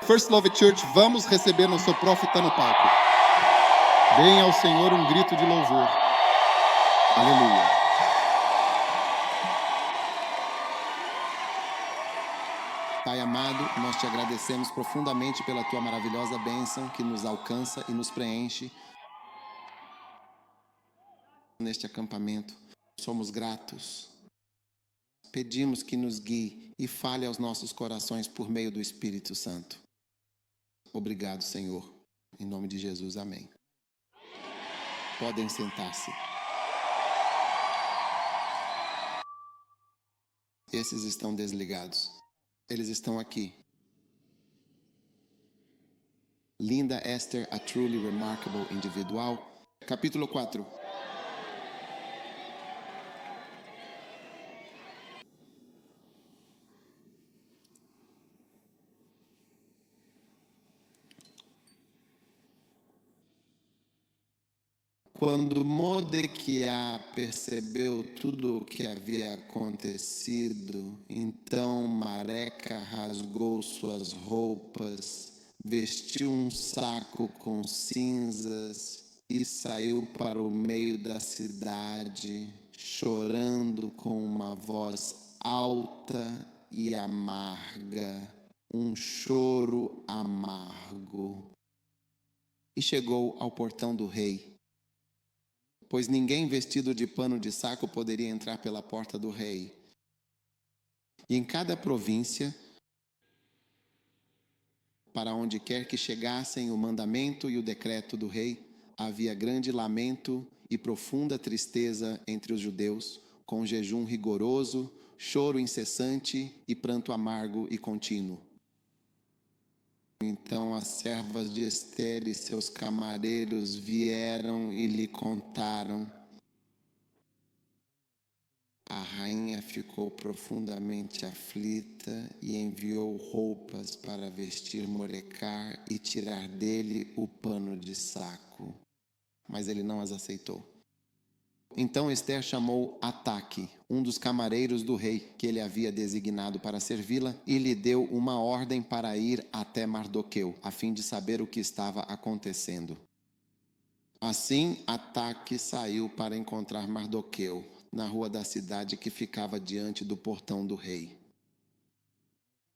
First Love Church, vamos receber nosso profeta no palco. Deem ao Senhor um grito de louvor. Aleluia. Pai amado, nós te agradecemos profundamente pela tua maravilhosa bênção que nos alcança e nos preenche neste acampamento. Somos gratos. Pedimos que nos guie e fale aos nossos corações por meio do Espírito Santo. Obrigado, Senhor. Em nome de Jesus, amém. Podem sentar-se. Esses estão desligados. Eles estão aqui. Linda Esther, a truly remarkable individual. Capítulo 4. Quando Mordequiá percebeu tudo o que havia acontecido, então Mareca rasgou suas roupas, vestiu um saco com cinzas e saiu para o meio da cidade, chorando com uma voz alta e amarga, um choro amargo. E chegou ao portão do rei, pois ninguém vestido de pano de saco poderia entrar pela porta do rei. E em cada província, para onde quer que chegassem o mandamento e o decreto do rei, havia grande lamento e profunda tristeza entre os judeus, com jejum rigoroso, choro incessante e pranto amargo e contínuo. Então as servas de Ester e seus camareiros vieram e lhe contaram. A rainha ficou profundamente aflita e enviou roupas para vestir Mordecai e tirar dele o pano de saco. Mas ele não as aceitou. Então Ester chamou Ataque, um dos camareiros do rei, que ele havia designado para servi-la, e lhe deu uma ordem para ir até Mardoqueu, a fim de saber o que estava acontecendo. Assim, Ataque saiu para encontrar Mardoqueu, na rua da cidade que ficava diante do portão do rei.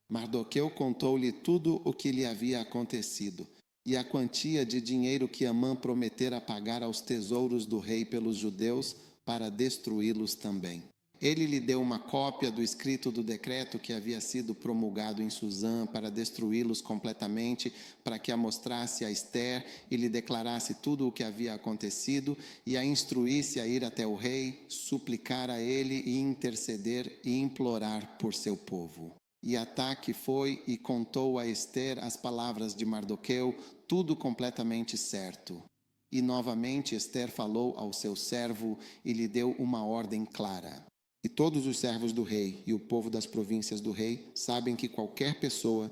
Mardoqueu contou-lhe tudo o que lhe havia acontecido, e a quantia de dinheiro que Amã prometera pagar aos tesouros do rei pelos judeus para destruí-los também. Ele lhe deu uma cópia do escrito do decreto que havia sido promulgado em Susã para destruí-los completamente, para que a mostrasse a Ester e lhe declarasse tudo o que havia acontecido e a instruísse a ir até o rei, suplicar a ele e interceder e implorar por seu povo. E Ataque foi e contou a Ester as palavras de Mardoqueu, tudo completamente certo. E novamente Ester falou ao seu servo e lhe deu uma ordem clara. E todos os servos do rei e o povo das províncias do rei sabem que qualquer pessoa,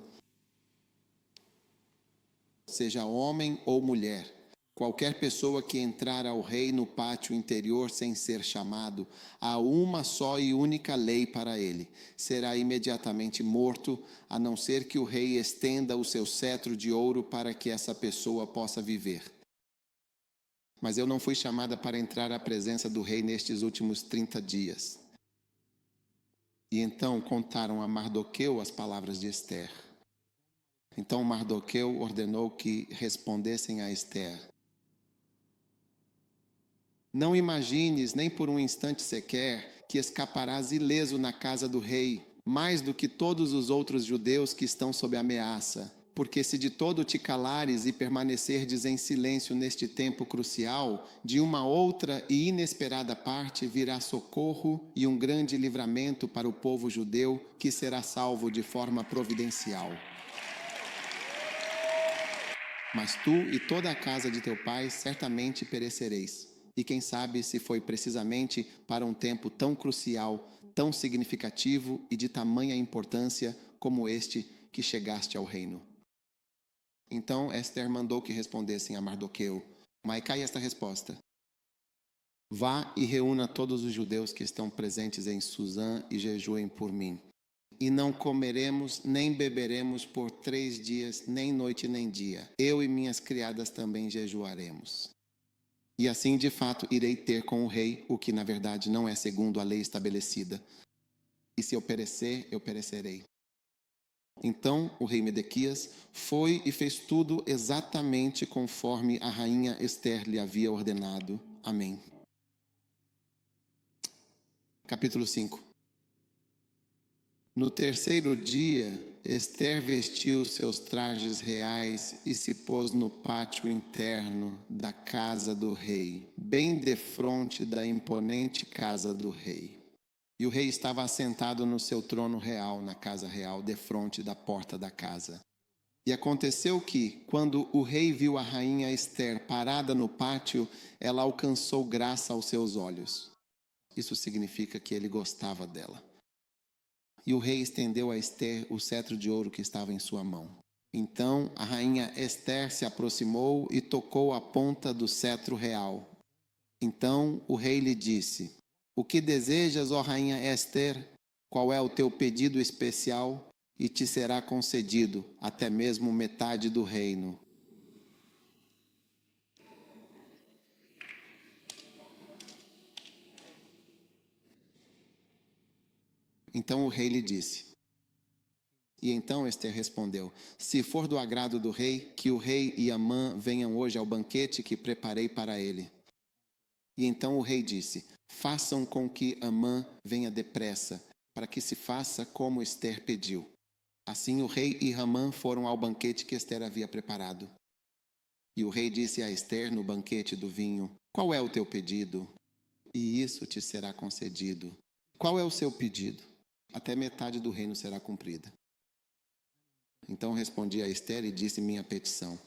seja homem ou mulher, qualquer pessoa que entrar ao rei no pátio interior sem ser chamado, há uma só e única lei para ele. Será imediatamente morto, a não ser que o rei estenda o seu cetro de ouro para que essa pessoa possa viver. Mas eu não fui chamada para entrar à presença do rei nestes últimos 30 dias. E então contaram a Mardoqueu as palavras de Ester. Então Mardoqueu ordenou que respondessem a Ester. Não imagines, nem por um instante sequer, que escaparás ileso na casa do rei, mais do que todos os outros judeus que estão sob ameaça. Porque se de todo te calares e permanecerdes em silêncio neste tempo crucial, de uma outra e inesperada parte virá socorro e um grande livramento para o povo judeu, que será salvo de forma providencial. Mas tu e toda a casa de teu pai certamente perecereis. E quem sabe se foi precisamente para um tempo tão crucial, tão significativo e de tamanha importância como este que chegaste ao reino. Então Ester mandou que respondessem a Mardoqueu. Mas cai esta resposta. Vá e reúna todos os judeus que estão presentes em Susã e jejuem por mim. e não comeremos nem beberemos por 3 dias, nem noite nem dia. Eu e minhas criadas também jejuaremos. E assim, de fato, irei ter com o rei, o que na verdade não é segundo a lei estabelecida. E se eu perecer, eu perecerei. Então o rei Medequias foi e fez tudo exatamente conforme a rainha Ester lhe havia ordenado. Amém. Capítulo 5. No terceiro dia, Ester vestiu seus trajes reais e se pôs no pátio interno da casa do rei, bem defronte da imponente casa do rei. E o rei estava assentado no seu trono real, na casa real, defronte da porta da casa. E aconteceu que, quando o rei viu a rainha Ester parada no pátio, ela alcançou graça aos seus olhos. Isso significa que ele gostava dela. E o rei estendeu a Ester o cetro de ouro que estava em sua mão. Então a rainha Ester se aproximou e tocou a ponta do cetro real. Então o rei lhe disse: O que desejas, ó rainha Ester? Qual é o teu pedido especial? E te será concedido, até mesmo metade do reino. Então o rei lhe disse. E então Ester respondeu: Se for do agrado do rei, que o rei e Amã venham hoje ao banquete que preparei para ele. E então o rei disse: Façam com que Amã venha depressa, para que se faça como Ester pediu. Assim o rei e Amã foram ao banquete que Ester havia preparado. E o rei disse a Ester no banquete do vinho: Qual é o teu pedido? E isso te será concedido. Qual é o seu pedido? Até metade do reino será cumprida. Então respondi a Ester e disse minha petição.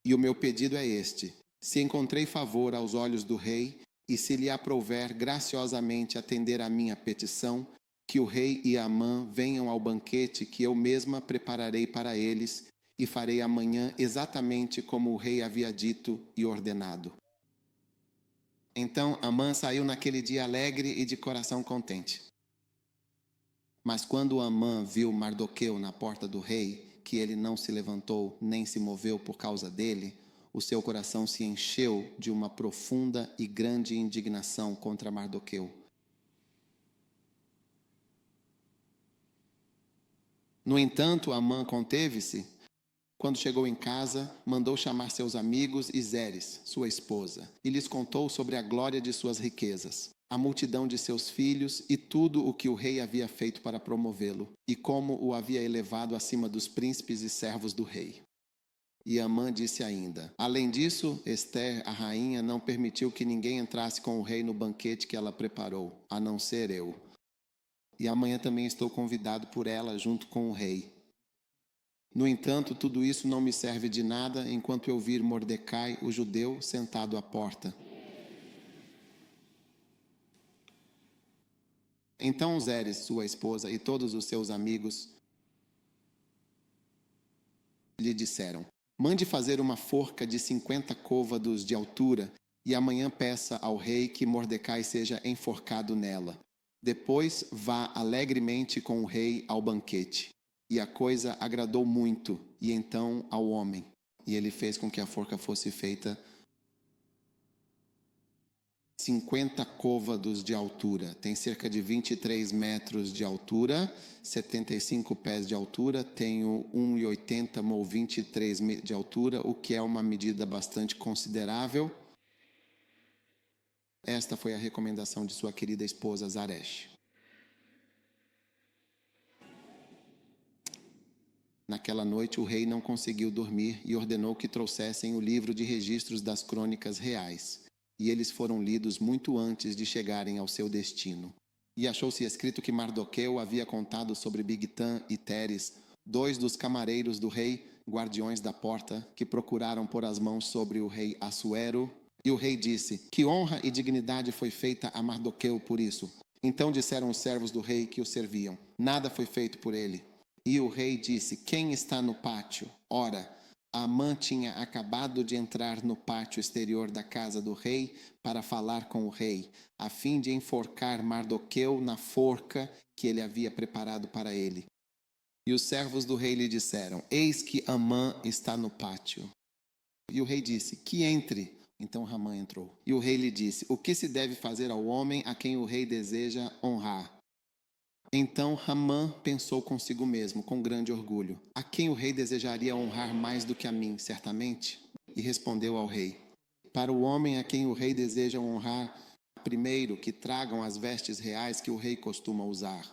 E o meu pedido é este: se encontrei favor aos olhos do rei, e se lhe aprouver graciosamente atender a minha petição, que o rei e Amã venham ao banquete que eu mesma prepararei para eles, e farei amanhã exatamente como o rei havia dito e ordenado. Então Amã saiu naquele dia alegre e de coração contente. Mas quando Amã viu Mardoqueu na porta do rei, que ele não se levantou nem se moveu por causa dele, o seu coração se encheu de uma profunda e grande indignação contra Mardoqueu. No entanto, Amã conteve-se. Quando chegou em casa, mandou chamar seus amigos e Zeres, sua esposa, e lhes contou sobre a glória de suas riquezas, a multidão de seus filhos e tudo o que o rei havia feito para promovê-lo, e como o havia elevado acima dos príncipes e servos do rei. E Amã disse ainda: Além disso, Ester, a rainha, não permitiu que ninguém entrasse com o rei no banquete que ela preparou, a não ser eu. E amanhã também estou convidado por ela junto com o rei. No entanto, tudo isso não me serve de nada enquanto eu vir Mordecai, o judeu, sentado à porta. Então Zeres, sua esposa, e todos os seus amigos lhe disseram: Mande fazer uma forca de 50 côvados de altura, e amanhã peça ao rei que Mordecai seja enforcado nela. Depois vá alegremente com o rei ao banquete. E a coisa agradou muito, e então ao homem. E ele fez com que a forca fosse feita 50 côvados de altura. Tem cerca de 23 metros de altura, 75 pés de altura. Tenho 1,80 ou 23 de altura, o que é uma medida bastante considerável. Esta foi a recomendação de sua querida esposa Zaresh. Naquela noite o rei não conseguiu dormir e ordenou que trouxessem o livro de registros das crônicas reais. E eles foram lidos muito antes de chegarem ao seu destino. E achou-se escrito que Mardoqueu havia contado sobre Bigtã e Teres, 2 dos camareiros do rei, guardiões da porta, que procuraram pôr as mãos sobre o rei Assuero. E o rei disse: Que honra e dignidade foi feita a Mardoqueu por isso. Então disseram os servos do rei que o serviam: Nada foi feito por ele. E o rei disse: Quem está no pátio? Ora, Amã tinha acabado de entrar no pátio exterior da casa do rei para falar com o rei, a fim de enforcar Mardoqueu na forca que ele havia preparado para ele. E os servos do rei lhe disseram: Eis que Amã está no pátio. E o rei disse: Que entre. Então Amã entrou. E o rei lhe disse: O que se deve fazer ao homem a quem o rei deseja honrar? Então Amã pensou consigo mesmo, com grande orgulho: A quem o rei desejaria honrar mais do que a mim, certamente? E respondeu ao rei: Para o homem a quem o rei deseja honrar, primeiro, que tragam as vestes reais que o rei costuma usar.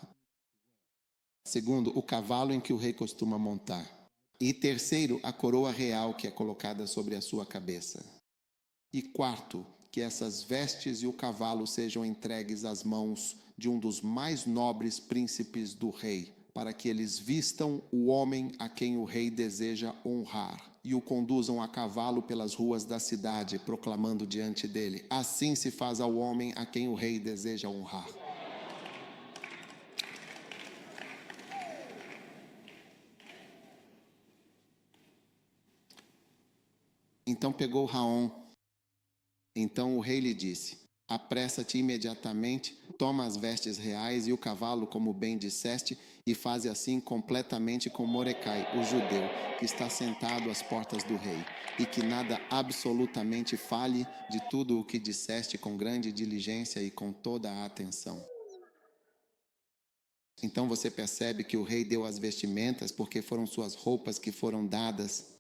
Segundo, o cavalo em que o rei costuma montar. E terceiro, a coroa real que é colocada sobre a sua cabeça. E quarto, que essas vestes e o cavalo sejam entregues às mãos de um dos mais nobres príncipes do rei, para que eles vistam o homem a quem o rei deseja honrar e o conduzam a cavalo pelas ruas da cidade, proclamando diante dele: Assim se faz ao homem a quem o rei deseja honrar. Então pegou Raom. Então o rei lhe disse: Apressa-te imediatamente, toma as vestes reais e o cavalo, como bem disseste, e faze assim completamente com Mordecai, o judeu, que está sentado às portas do rei, e que nada absolutamente fale de tudo o que disseste com grande diligência e com toda a atenção. Então você percebe que o rei deu as vestimentas porque foram suas roupas que foram dadas.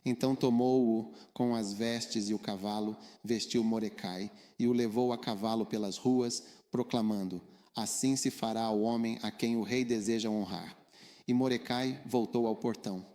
Então tomou-o com as vestes e o cavalo, vestiu Mordecai e o levou a cavalo pelas ruas, proclamando: Assim se fará ao homem a quem o rei deseja honrar. E Mordecai voltou ao portão.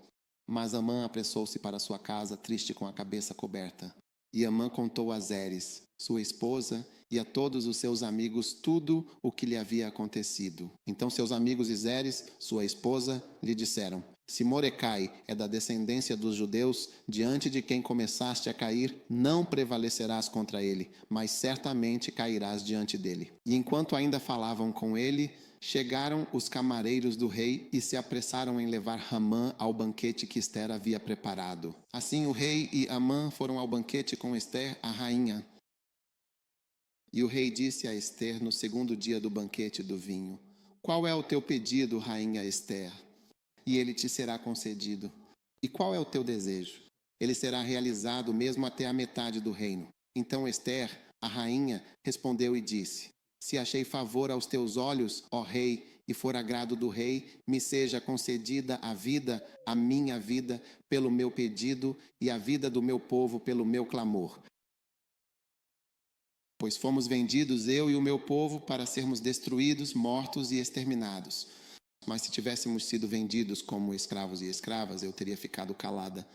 Mas Amã apressou-se para sua casa, triste com a cabeça coberta. E Amã contou a Zeres, sua esposa, e a todos os seus amigos tudo o que lhe havia acontecido. Então seus amigos e Zeres, sua esposa, lhe disseram: Se Mordecai é da descendência dos judeus, diante de quem começaste a cair, não prevalecerás contra ele, mas certamente cairás diante dele. E enquanto ainda falavam com ele, chegaram os camareiros do rei e se apressaram em levar Amã ao banquete que Ester havia preparado. Assim o rei e Amã foram ao banquete com Ester, a rainha. E o rei disse a Ester no segundo dia do banquete do vinho: Qual é o teu pedido, rainha Ester? E ele te será concedido. E qual é o teu desejo? Ele será realizado mesmo até a metade do reino. Então Ester, a rainha, respondeu e disse: Se achei favor aos teus olhos, ó rei, e for agrado do rei, me seja concedida a vida, a minha vida, pelo meu pedido, e a vida do meu povo pelo meu clamor. Pois fomos vendidos, eu e o meu povo, para sermos destruídos, mortos e exterminados. Mas se tivéssemos sido vendidos como escravos e escravas, eu teria ficado calada,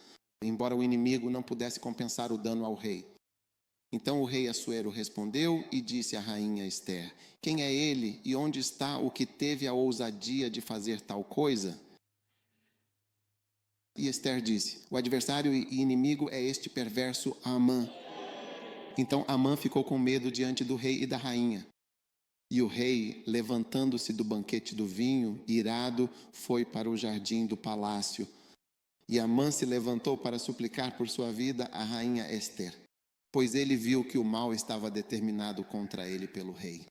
embora o inimigo não pudesse compensar o dano ao rei. Então o rei Assuero respondeu e disse à rainha Ester: Quem é ele e onde está o que teve a ousadia de fazer tal coisa? E Ester disse: O adversário e inimigo é este perverso Amã. Então Amã ficou com medo diante do rei e da rainha. E o rei, levantando-se do banquete do vinho, irado, foi para o jardim do palácio. E Amã se levantou para suplicar por sua vida a rainha Ester, pois ele viu que o mal estava determinado contra ele pelo rei.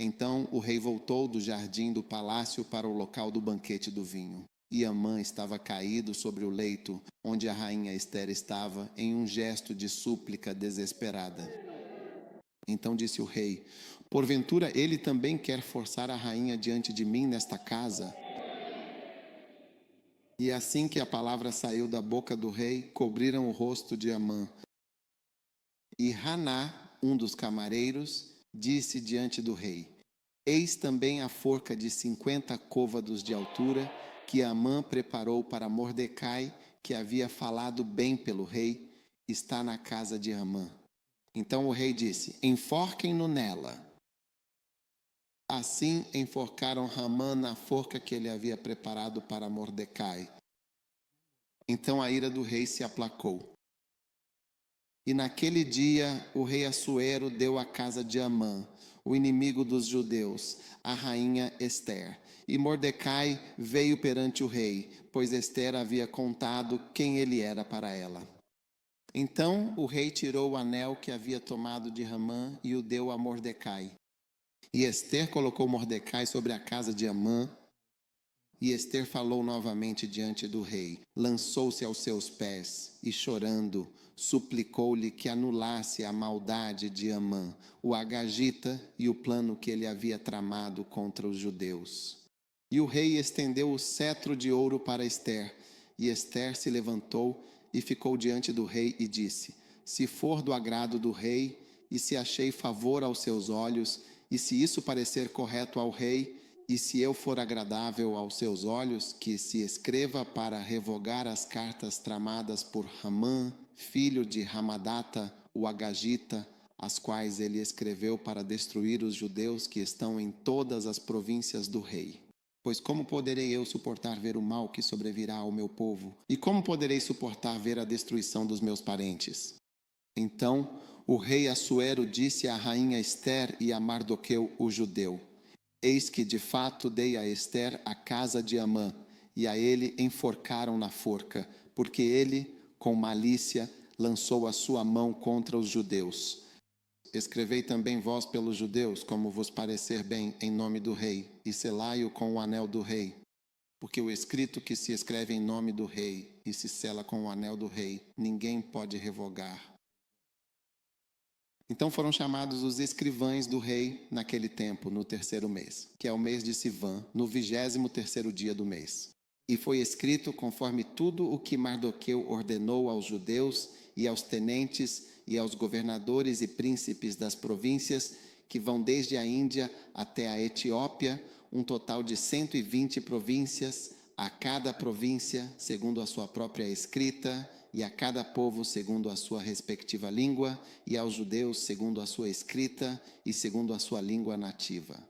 Então o rei voltou do jardim do palácio para o local do banquete do vinho. E Amã estava caído sobre o leito onde a rainha Ester estava, em um gesto de súplica desesperada. Então disse o rei: Porventura ele também quer forçar a rainha diante de mim nesta casa? E assim que a palavra saiu da boca do rei, cobriram o rosto de Amã. E Haná, um dos camareiros, disse diante do rei: Eis também a forca de 50 côvados de altura que Amã preparou para Mordecai, que havia falado bem pelo rei, está na casa de Amã. Então o rei disse: Enforquem-no nela. Assim enforcaram Amã na forca que ele havia preparado para Mordecai. Então a ira do rei se aplacou. E naquele dia o rei Assuero deu à casa de Amã o inimigo dos judeus, a rainha Ester. E Mordecai veio perante o rei, pois Ester havia contado quem ele era para ela. Então o rei tirou o anel que havia tomado de Hamã e o deu a Mordecai. E Ester colocou Mordecai sobre a casa de Amã. E Ester falou novamente diante do rei, lançou-se aos seus pés e, chorando, suplicou-lhe que anulasse a maldade de Amã, o agagita e o plano que ele havia tramado contra os judeus. E o rei estendeu o cetro de ouro para Ester, e Ester se levantou e ficou diante do rei e disse: Se for do agrado do rei, e se achei favor aos seus olhos, e se isso parecer correto ao rei, e se eu for agradável aos seus olhos, que se escreva para revogar as cartas tramadas por Hamã, filho de Hamadata, o agagita, as quais ele escreveu para destruir os judeus que estão em todas as províncias do rei. Pois como poderei eu suportar ver o mal que sobrevirá ao meu povo? E como poderei suportar ver a destruição dos meus parentes? Então o rei Assuero disse à rainha Ester e a Mardoqueu, o judeu: Eis que de fato dei a Ester a casa de Amã, e a ele enforcaram na forca, porque ele, com malícia, lançou a sua mão contra os judeus. Escrevei também vós pelos judeus, como vos parecer bem, em nome do rei, e selai-o com o anel do rei. Porque o escrito que se escreve em nome do rei e se sela com o anel do rei, ninguém pode revogar. Então foram chamados os escrivães do rei naquele tempo, no terceiro mês, que é o mês de Sivan, no 23º dia do mês. E foi escrito conforme tudo o que Mardoqueu ordenou aos judeus e aos tenentes e aos governadores e príncipes das províncias que vão desde a Índia até a Etiópia, um total de 120 províncias, a cada província segundo a sua própria escrita, e a cada povo segundo a sua respectiva língua, e aos judeus segundo a sua escrita e segundo a sua língua nativa.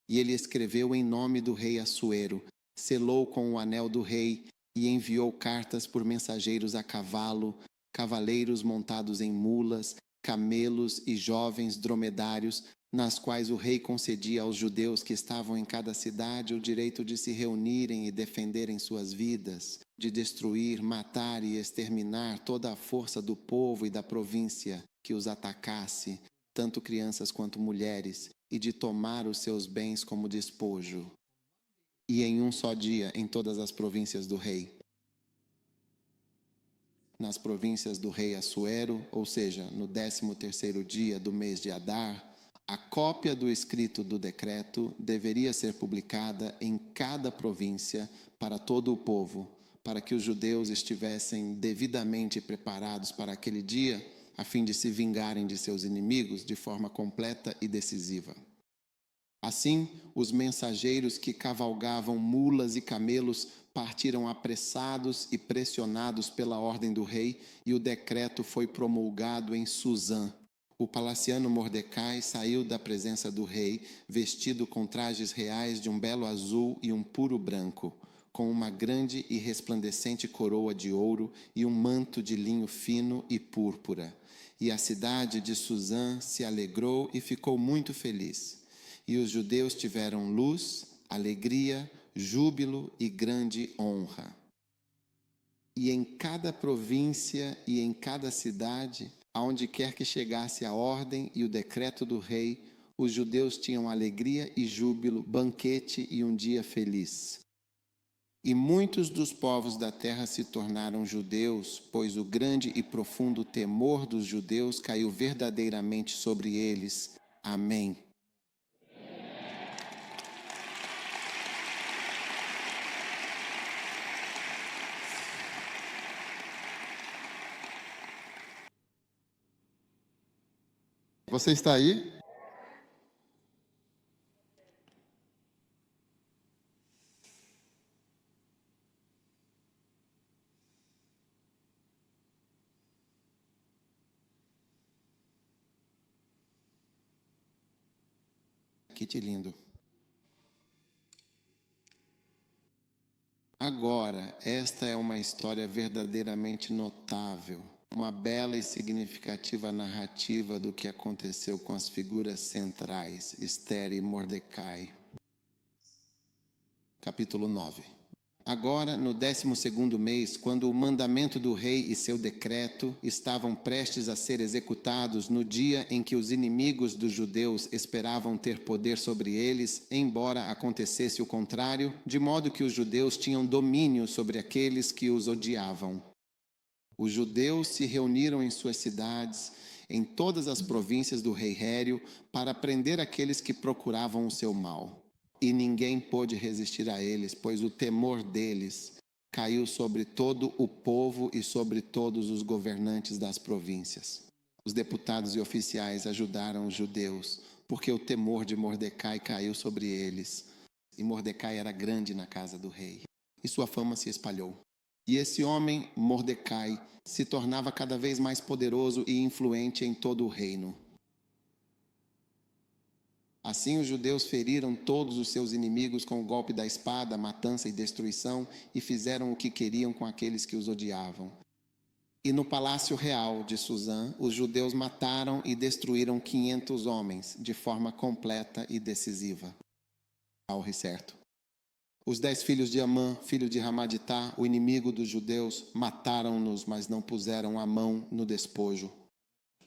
E ele escreveu em nome do rei Assuero, selou com o anel do rei e enviou cartas por mensageiros a cavalo, cavaleiros montados em mulas, camelos e jovens dromedários, nas quais o rei concedia aos judeus que estavam em cada cidade o direito de se reunirem e defenderem suas vidas, de destruir, matar e exterminar toda a força do povo e da província que os atacasse, tanto crianças quanto mulheres, e de tomar os seus bens como despojo. E em um só dia em todas as províncias do rei. Nas províncias do rei Assuero, ou seja, no 13º dia do mês de Adar, a cópia do escrito do decreto deveria ser publicada em cada província para todo o povo, para que os judeus estivessem devidamente preparados para aquele dia, a fim de se vingarem de seus inimigos de forma completa e decisiva. Assim, os mensageiros que cavalgavam mulas e camelos partiram apressados e pressionados pela ordem do rei, e o decreto foi promulgado em Suzã. O palaciano Mordecai saiu da presença do rei, vestido com trajes reais de um belo azul e um puro branco, com uma grande e resplandecente coroa de ouro e um manto de linho fino e púrpura. E a cidade de Suzã se alegrou e ficou muito feliz. E os judeus tiveram luz, alegria, júbilo e grande honra. E em cada província e em cada cidade, aonde quer que chegasse a ordem e o decreto do rei, os judeus tinham alegria e júbilo, banquete e um dia feliz. E muitos dos povos da terra se tornaram judeus, pois o grande e profundo temor dos judeus caiu verdadeiramente sobre eles. Amém. Você está aí? Que lindo. Agora, esta é uma história verdadeiramente notável. uma bela e significativa narrativa do que aconteceu com as figuras centrais, Esther e Mordecai. Capítulo 9. Agora, no 12º mês, quando o mandamento do rei e seu decreto estavam prestes a ser executados no dia em que os inimigos dos judeus esperavam ter poder sobre eles, embora acontecesse o contrário, de modo que os judeus tinham domínio sobre aqueles que os odiavam. Os judeus se reuniram em suas cidades, em todas as províncias do rei Rério, para prender aqueles que procuravam o seu mal. E ninguém pôde resistir a eles, pois o temor deles caiu sobre todo o povo e sobre todos os governantes das províncias. Os deputados e oficiais ajudaram os judeus, porque o temor de Mordecai caiu sobre eles. E Mordecai era grande na casa do rei, e sua fama se espalhou. E esse homem, Mordecai, se tornava cada vez mais poderoso e influente em todo o reino. Assim os judeus feriram todos os seus inimigos com o golpe da espada, matança e destruição, e fizeram o que queriam com aqueles que os odiavam. E no palácio real de Suzã, os judeus mataram e destruíram 500 homens, de forma completa e decisiva. Certo. Os 10 filhos de Amã, filho de Ramaditá, o inimigo dos judeus, mataram-nos, mas não puseram a mão no despojo.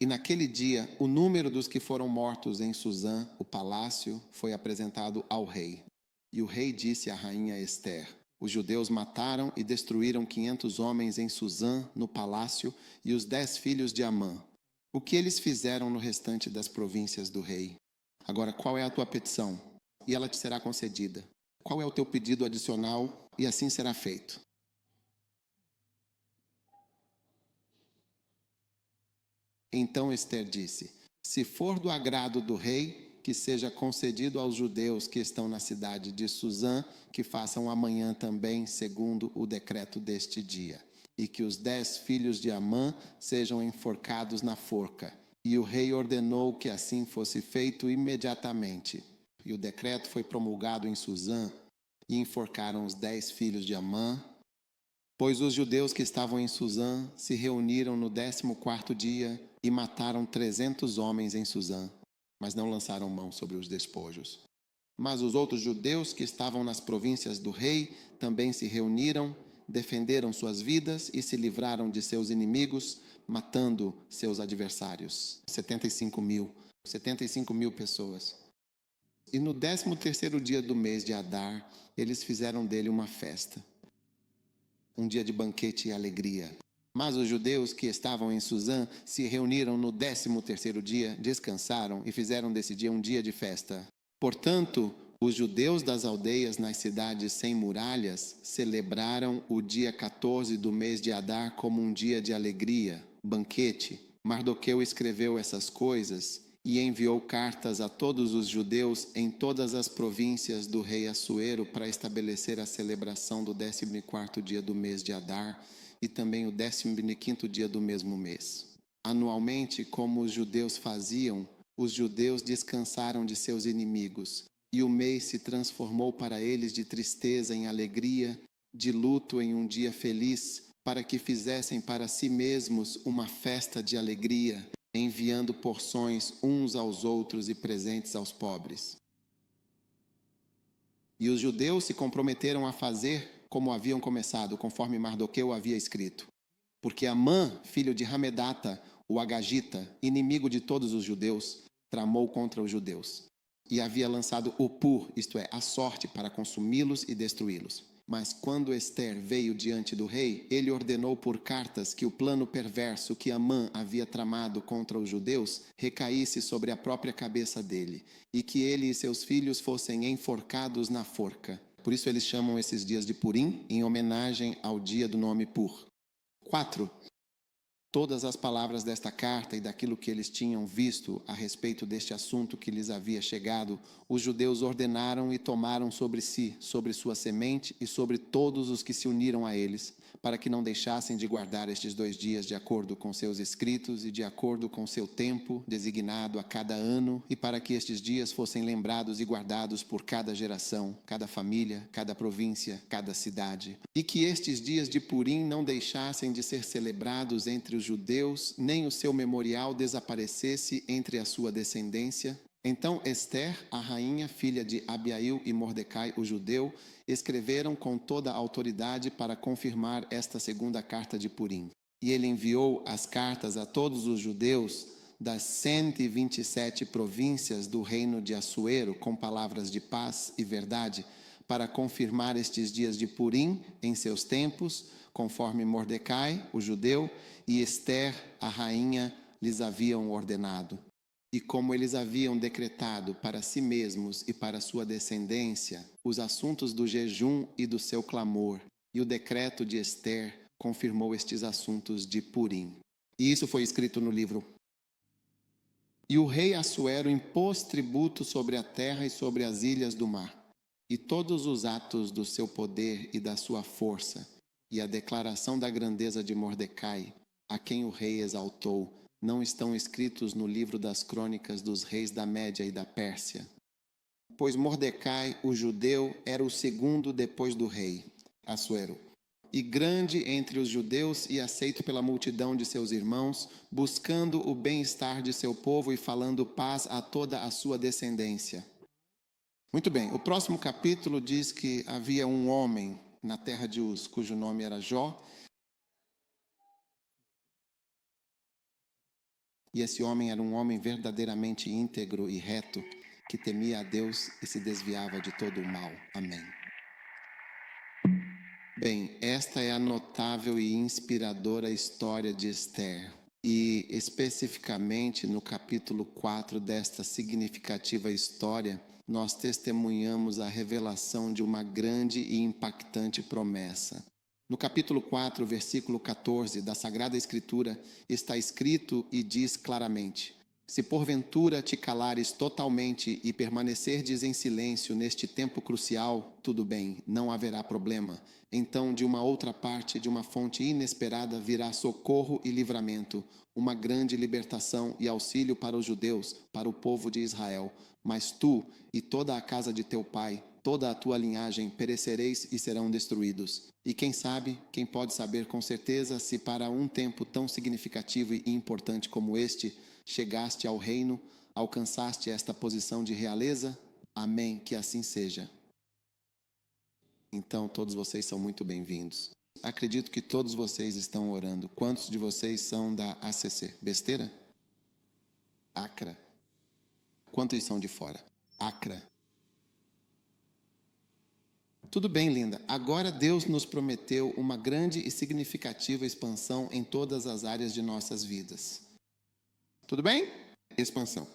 E naquele dia, o número dos que foram mortos em Suzã, o palácio, foi apresentado ao rei. E o rei disse à rainha Esther: os judeus mataram e destruíram 500 homens em Suzã, no palácio, e os 10 filhos de Amã. O que eles fizeram no restante das províncias do rei? Agora, qual é a tua petição? E ela te será concedida. Qual é o teu pedido adicional? E assim será feito. Então Esther disse: se for do agrado do rei, que seja concedido aos judeus que estão na cidade de Suzã, que façam amanhã também, segundo o decreto deste dia, e que os 10 filhos de Amã sejam enforcados na forca. E o rei ordenou que assim fosse feito imediatamente. E o decreto foi promulgado em Suzã, e enforcaram os 10 filhos de Amã. Pois os judeus que estavam em Suzã se reuniram no 14º dia e mataram 300 homens em Suzã, mas não lançaram mão sobre os despojos. Mas os outros judeus que estavam nas províncias do rei também se reuniram, defenderam suas vidas e se livraram de seus inimigos, matando seus adversários. 75 mil pessoas. E no 13º dia do mês de Adar, eles fizeram dele uma festa, um dia de banquete e alegria. Mas os judeus que estavam em Suzã se reuniram no 13º dia, descansaram e fizeram desse dia um dia de festa. Portanto, os judeus das aldeias nas cidades sem muralhas celebraram o dia 14 do mês de Adar como um dia de alegria, banquete. Mardoqueu escreveu essas coisas e enviou cartas a todos os judeus em todas as províncias do rei Assuero para estabelecer a celebração do 14º dia do mês de Adar e também o 15º dia do mesmo mês. Anualmente, como os judeus faziam, os judeus descansaram de seus inimigos, e o mês se transformou para eles de tristeza em alegria, de luto em um dia feliz, para que fizessem para si mesmos uma festa de alegria, enviando porções uns aos outros e presentes aos pobres. E os judeus se comprometeram a fazer como haviam começado, conforme Mardoqueu havia escrito. Porque Amã, filho de Hamedata, o Agagita, inimigo de todos os judeus, tramou contra os judeus. E havia lançado o pur, isto é, a sorte, para consumi-los e destruí-los. Mas quando Esther veio diante do rei, ele ordenou por cartas que o plano perverso que Amã havia tramado contra os judeus recaísse sobre a própria cabeça dele, e que ele e seus filhos fossem enforcados na forca. Por isso eles chamam esses dias de Purim, em homenagem ao dia do nome Pur. 4. Todas as palavras desta carta e daquilo que eles tinham visto a respeito deste assunto que lhes havia chegado, os judeus ordenaram e tomaram sobre si, sobre sua semente e sobre todos os que se uniram a eles, para que não deixassem de guardar estes 2 dias de acordo com seus escritos e de acordo com seu tempo designado a cada ano, e para que estes dias fossem lembrados e guardados por cada geração, cada família, cada província, cada cidade, e que estes dias de Purim não deixassem de ser celebrados entre os os judeus, nem o seu memorial desaparecesse entre a sua descendência. Então Ester, a rainha, filha de Abiail, e Mordecai, o judeu, escreveram com toda a autoridade para confirmar esta segunda carta de Purim. E ele enviou as cartas a todos os judeus das 127 províncias do reino de Assuero, com palavras de paz e verdade, para confirmar estes dias de Purim em seus tempos, conforme Mordecai, o judeu, e Ester, a rainha, lhes haviam ordenado. E como eles haviam decretado para si mesmos e para sua descendência os assuntos do jejum e do seu clamor, e o decreto de Ester confirmou estes assuntos de Purim. E isso foi escrito no livro. E o rei Assuero impôs tributo sobre a terra e sobre as ilhas do mar, e todos os atos do seu poder e da sua força, e a declaração da grandeza de Mordecai, a quem o rei exaltou, não estão escritos no livro das crônicas dos reis da Média e da Pérsia. Pois Mordecai, o judeu, era o segundo depois do rei, Assuero, e grande entre os judeus e aceito pela multidão de seus irmãos, buscando o bem-estar de seu povo e falando paz a toda a sua descendência. Muito bem, o próximo capítulo diz que havia um homem na terra de Uz, cujo nome era Jó. E esse homem era um homem verdadeiramente íntegro e reto, que temia a Deus e se desviava de todo o mal. Amém. Bem, esta é a notável e inspiradora história de Ester. E especificamente no capítulo 4 desta significativa história, nós testemunhamos a revelação de uma grande e impactante promessa. No capítulo 4, versículo 14 da Sagrada Escritura, está escrito e diz claramente: se porventura te calares totalmente e permanecerdes em silêncio neste tempo crucial, tudo bem, não haverá problema. Então, de uma outra parte, de uma fonte inesperada, virá socorro e livramento, uma grande libertação e auxílio para os judeus, para o povo de Israel. Mas tu e toda a casa de teu pai, toda a tua linhagem, perecereis e serão destruídos. E quem sabe, quem pode saber com certeza, se para um tempo tão significativo e importante como este, chegaste ao reino, alcançaste esta posição de realeza? Amém, que assim seja. Então, todos vocês são muito bem-vindos. Acredito que todos vocês estão orando. Quantos de vocês são da ACC? Besteira? Acra. Quantos são de fora? Acra. Tudo bem, linda. Agora Deus nos prometeu uma grande e significativa expansão em todas as áreas de nossas vidas. Tudo bem? Expansão.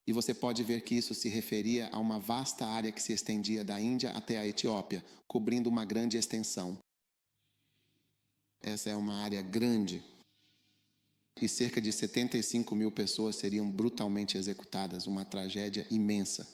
E você pode ver que isso se referia a uma vasta área que se estendia da Índia até a Etiópia, cobrindo uma grande extensão. Essa é uma área grande. E cerca de 75 mil pessoas seriam brutalmente executadas, uma tragédia imensa.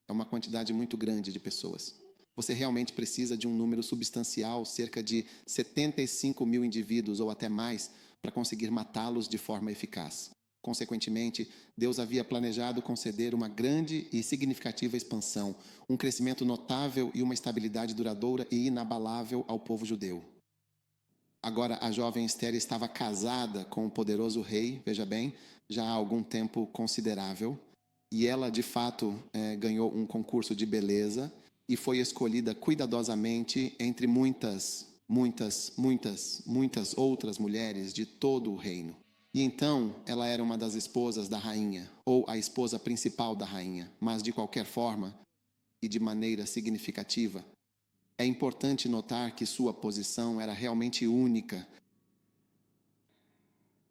É uma quantidade muito grande de pessoas. Você realmente precisa de um número substancial, cerca de 75 mil indivíduos ou até mais, para conseguir matá-los de forma eficaz. Consequentemente, Deus havia planejado conceder uma grande e significativa expansão, um crescimento notável e uma estabilidade duradoura e inabalável ao povo judeu. Agora, a jovem Ester estava casada com o poderoso rei, veja bem, já há algum tempo considerável, e ela, de fato, ganhou um concurso de beleza e foi escolhida cuidadosamente entre muitas outras mulheres de todo o reino. E então, ela era uma das esposas da rainha, ou a esposa principal da rainha, mas de qualquer forma e de maneira significativa, é importante notar que sua posição era realmente única.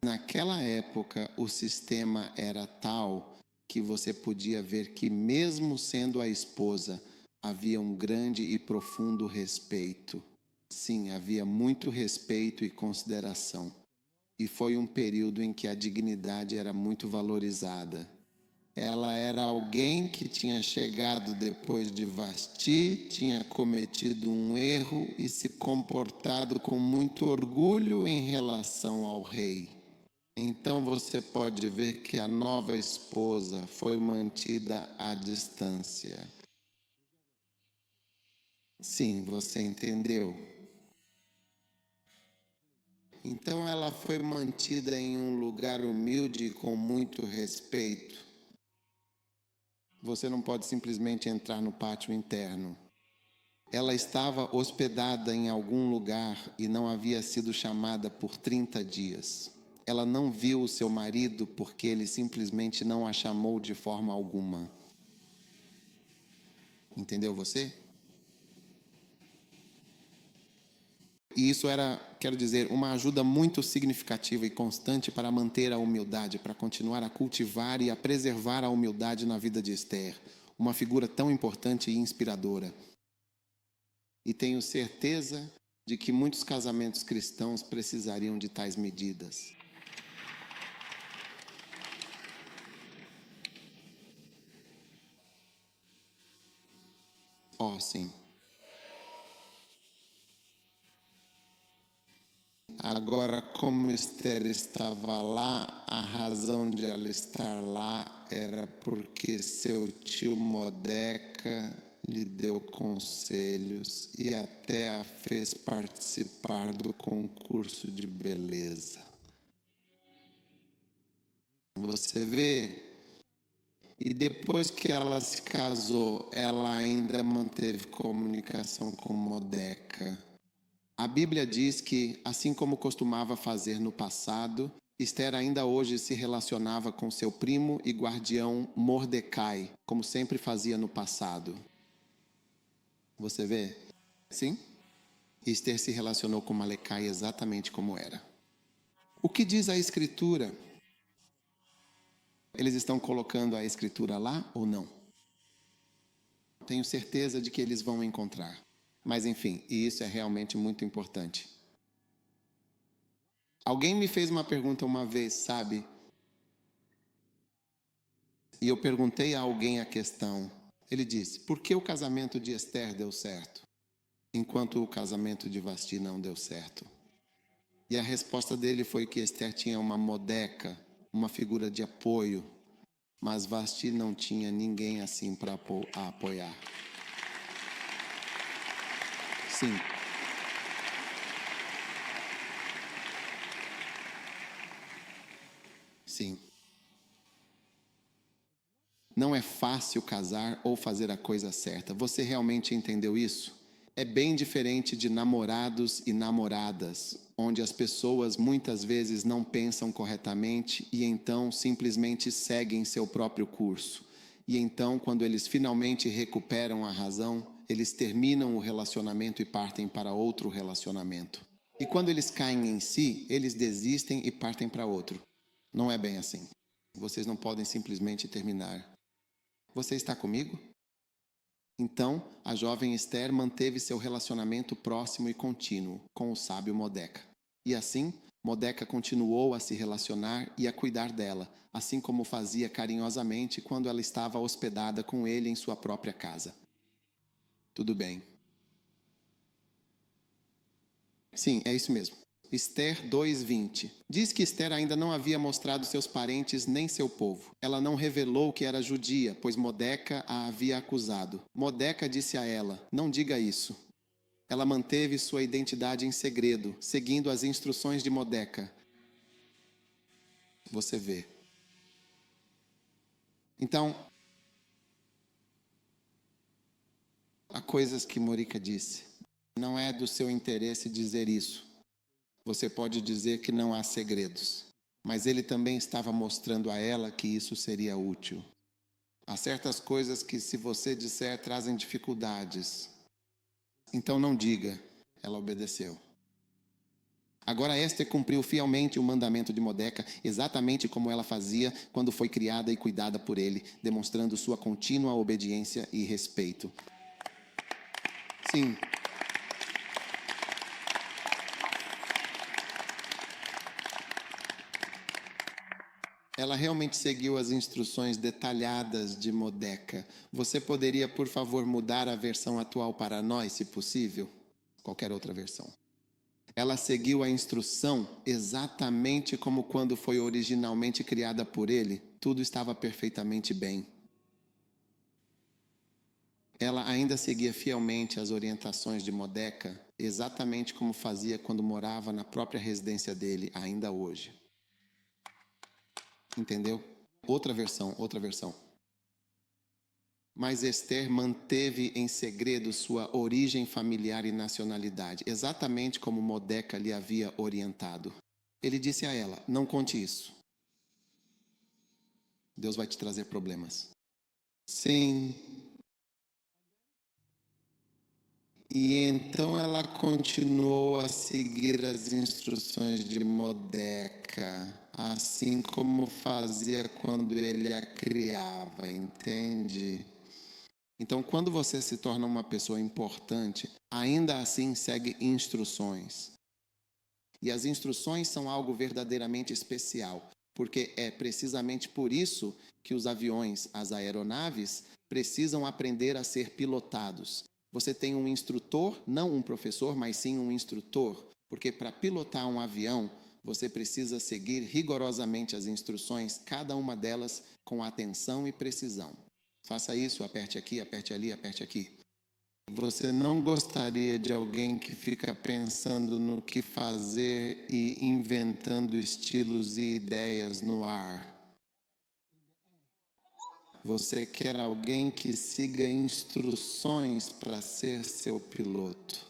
Naquela época, o sistema era tal que você podia ver que, mesmo sendo a esposa, havia um grande e profundo respeito. Sim, havia muito respeito e consideração. E foi um período em que a dignidade era muito valorizada. Ela era alguém que tinha chegado depois de Vasti, tinha cometido um erro e se comportado com muito orgulho em relação ao rei. Então você pode ver que a nova esposa foi mantida à distância. Sim, você entendeu? Então ela foi mantida em um lugar humilde e com muito respeito. Você não pode simplesmente entrar no pátio interno. Ela estava hospedada em algum lugar e não havia sido chamada por 30 dias. Ela não viu o seu marido porque ele simplesmente não a chamou de forma alguma. Entendeu você? E isso era, quero dizer, uma ajuda muito significativa e constante para manter a humildade, para continuar a cultivar e a preservar a humildade na vida de Esther, uma figura tão importante e inspiradora. E tenho certeza de que muitos casamentos cristãos precisariam de tais medidas. Oh, sim. Agora, como Esther estava lá, a razão de ela estar lá era porque seu tio Modeca lhe deu conselhos e até a fez participar do concurso de beleza. Você vê? E depois que ela se casou, ela ainda manteve comunicação com Modeca. A Bíblia diz que, assim como costumava fazer no passado, Esther ainda hoje se relacionava com seu primo e guardião Mordecai, como sempre fazia no passado. Você vê? Sim? Esther se relacionou com Mordecai exatamente como era. O que diz a Escritura? Eles estão colocando a Escritura lá ou não? Tenho certeza de que eles vão encontrar. Mas enfim, e isso é realmente muito importante. Alguém me fez uma pergunta uma vez, sabe? E eu perguntei a alguém a questão. Ele disse: por que o casamento de Esther deu certo, enquanto o casamento de Vasti não deu certo? E a resposta dele foi que Esther tinha uma Modeca, uma figura de apoio, mas Vasti não tinha ninguém assim para apoiar. Sim. Sim. Não é fácil casar ou fazer a coisa certa. Você realmente entendeu isso? É bem diferente de namorados e namoradas, onde as pessoas muitas vezes não pensam corretamente e então simplesmente seguem seu próprio curso. E então, quando eles finalmente recuperam a razão, eles terminam o relacionamento e partem para outro relacionamento. E quando eles caem em si, eles desistem e partem para outro. Não é bem assim. Vocês não podem simplesmente terminar. Você está comigo? Então, a jovem Esther manteve seu relacionamento próximo e contínuo com o sábio Modeca. E assim, Modeca continuou a se relacionar e a cuidar dela, assim como fazia carinhosamente quando ela estava hospedada com ele em sua própria casa. Tudo bem. Sim, é isso mesmo. Esther 2:20. Diz que Esther ainda não havia mostrado seus parentes nem seu povo. Ela não revelou que era judia, pois Modeca a havia acusado. Modeca disse a ela: não diga isso. Ela manteve sua identidade em segredo, seguindo as instruções de Modeca. Você vê. Então, há coisas que Morica disse. Não é do seu interesse dizer isso. Você pode dizer que não há segredos. Mas ele também estava mostrando a ela que isso seria útil. Há certas coisas que, se você disser, trazem dificuldades. Então não diga. Ela obedeceu. Agora Esther cumpriu fielmente o mandamento de Modeca, exatamente como ela fazia quando foi criada e cuidada por ele, demonstrando sua contínua obediência e respeito. Sim. Ela realmente seguiu as instruções detalhadas de Modeca. Você poderia, por favor, mudar a versão atual para nós, se possível? Qualquer outra versão. Ela seguiu a instrução exatamente como quando foi originalmente criada por ele. Tudo estava perfeitamente bem. Ela ainda seguia fielmente as orientações de Modeca, exatamente como fazia quando morava na própria residência dele, ainda hoje. Entendeu? Outra versão, outra versão. Mas Esther manteve em segredo sua origem familiar e nacionalidade, exatamente como Modeca lhe havia orientado. Ele disse a ela: não conte isso. Deus vai te trazer problemas. Sim. E então ela continuou a seguir as instruções de Modeca, assim como fazia quando ele a criava, entende? Então, quando você se torna uma pessoa importante, ainda assim segue instruções. E as instruções são algo verdadeiramente especial, porque é precisamente por isso que os aviões, as aeronaves, precisam aprender a ser pilotados. Você tem um instrutor, não um professor, mas sim um instrutor, porque para pilotar um avião, você precisa seguir rigorosamente as instruções, cada uma delas com atenção e precisão. Faça isso, aperte aqui, aperte ali, aperte aqui. Você não gostaria de alguém que fica pensando no que fazer e inventando estilos e ideias no ar. Você quer alguém que siga instruções para ser seu piloto.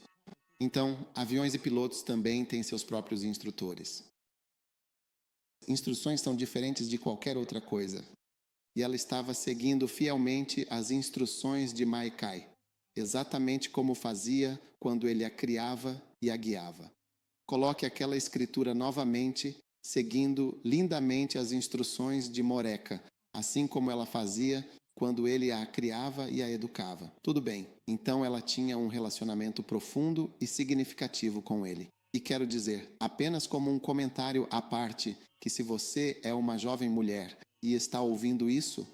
Então, aviões e pilotos também têm seus próprios instrutores. Instruções são diferentes de qualquer outra coisa. E ela estava seguindo fielmente as instruções de Maikai, exatamente como fazia quando ele a criava e a guiava. Coloque aquela escritura novamente, seguindo lindamente as instruções de Moreca, assim como ela fazia quando ele a criava e a educava. Tudo bem, então ela tinha um relacionamento profundo e significativo com ele. E quero dizer, apenas como um comentário à parte, que se você é uma jovem mulher e está ouvindo isso,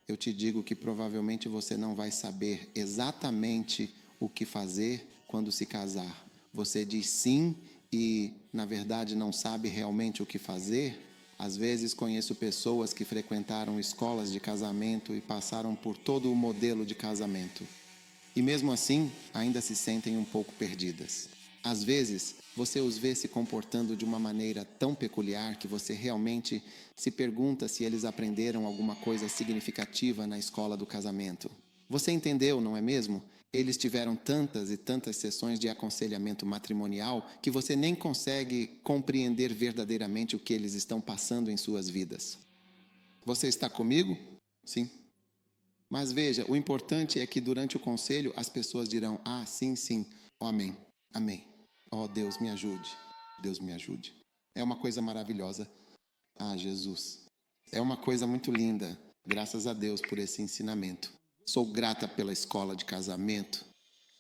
eu te digo que provavelmente você não vai saber exatamente o que fazer quando se casar. Você diz sim e, na verdade, não sabe realmente o que fazer. Às vezes conheço pessoas que frequentaram escolas de casamento e passaram por todo o modelo de casamento. E mesmo assim, ainda se sentem um pouco perdidas. Às vezes, você os vê se comportando de uma maneira tão peculiar que você realmente se pergunta se eles aprenderam alguma coisa significativa na escola do casamento. Você entendeu, não é mesmo? Eles tiveram tantas e tantas sessões de aconselhamento matrimonial que você nem consegue compreender verdadeiramente o que eles estão passando em suas vidas. Você está comigo? Sim. Mas veja, o importante é que durante o conselho as pessoas dirão: ah, sim, sim, oh, amém, amém. Oh, Deus me ajude, Deus me ajude. É uma coisa maravilhosa. Ah, Jesus. É uma coisa muito linda. Graças a Deus por esse ensinamento. Sou grata pela escola de casamento.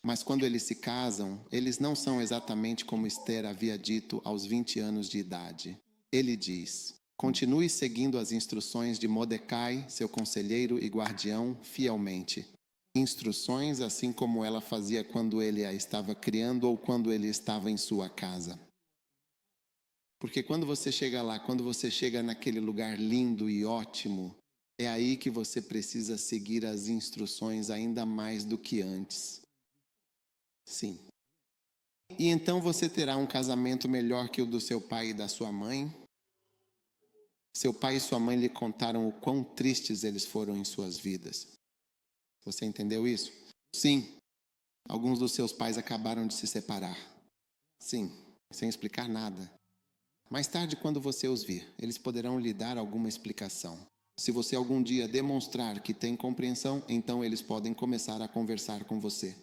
Mas quando eles se casam, eles não são exatamente como Esther havia dito aos 20 anos de idade. Ele diz: continue seguindo as instruções de Mordecai, seu conselheiro e guardião, fielmente. Instruções assim como ela fazia quando ele a estava criando ou quando ele estava em sua casa. Porque quando você chega lá, quando você chega naquele lugar lindo e ótimo, é aí que você precisa seguir as instruções ainda mais do que antes. Sim. E então você terá um casamento melhor que o do seu pai e da sua mãe. Seu pai e sua mãe lhe contaram o quão tristes eles foram em suas vidas. Você entendeu isso? Sim. Alguns dos seus pais acabaram de se separar. Sim, sem explicar nada. Mais tarde, quando você os vir, eles poderão lhe dar alguma explicação. Se você algum dia demonstrar que tem compreensão, então eles podem começar a conversar com você.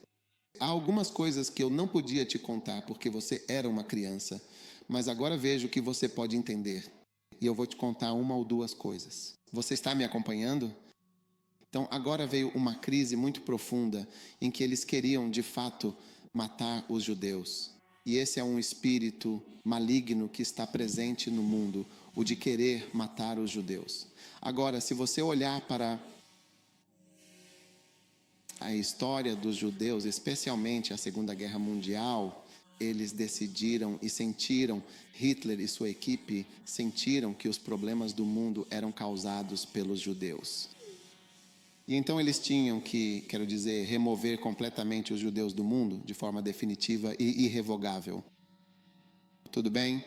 Há algumas coisas que eu não podia te contar porque você era uma criança, mas agora vejo que você pode entender. E eu vou te contar uma ou duas coisas. Você está me acompanhando? Então, agora veio uma crise muito profunda em que eles queriam, de fato, matar os judeus. E esse é um espírito maligno que está presente no mundo, o de querer matar os judeus. Agora, se você olhar para a história dos judeus, especialmente a Segunda Guerra Mundial, eles decidiram e sentiram, Hitler e sua equipe sentiram que os problemas do mundo eram causados pelos judeus. E então eles tinham que, quero dizer, remover completamente os judeus do mundo de forma definitiva e irrevogável. Tudo bem?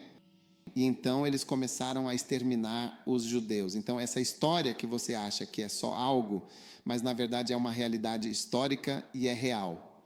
E então eles começaram a exterminar os judeus. Então essa história que você acha que é só algo, mas na verdade é uma realidade histórica e é real.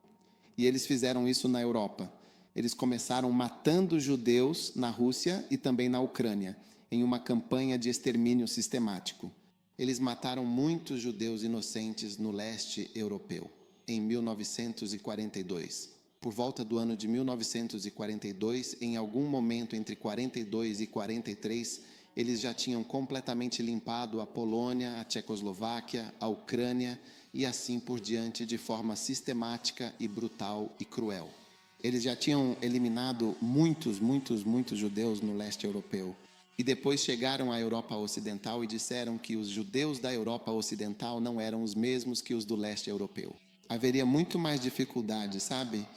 E eles fizeram isso na Europa. Eles começaram matando judeus na Rússia e também na Ucrânia, em uma campanha de extermínio sistemático. Eles mataram muitos judeus inocentes no leste europeu, em 1942. Por volta do ano de 1942, em algum momento entre 42 e 43, eles já tinham completamente limpado a Polônia, a Tchecoslováquia, a Ucrânia e assim por diante, de forma sistemática e brutal e cruel. Eles já tinham eliminado muitos judeus no leste europeu. E depois chegaram à Europa Ocidental e disseram que os judeus da Europa Ocidental não eram os mesmos que os do leste europeu. Haveria muito mais dificuldade, sabe?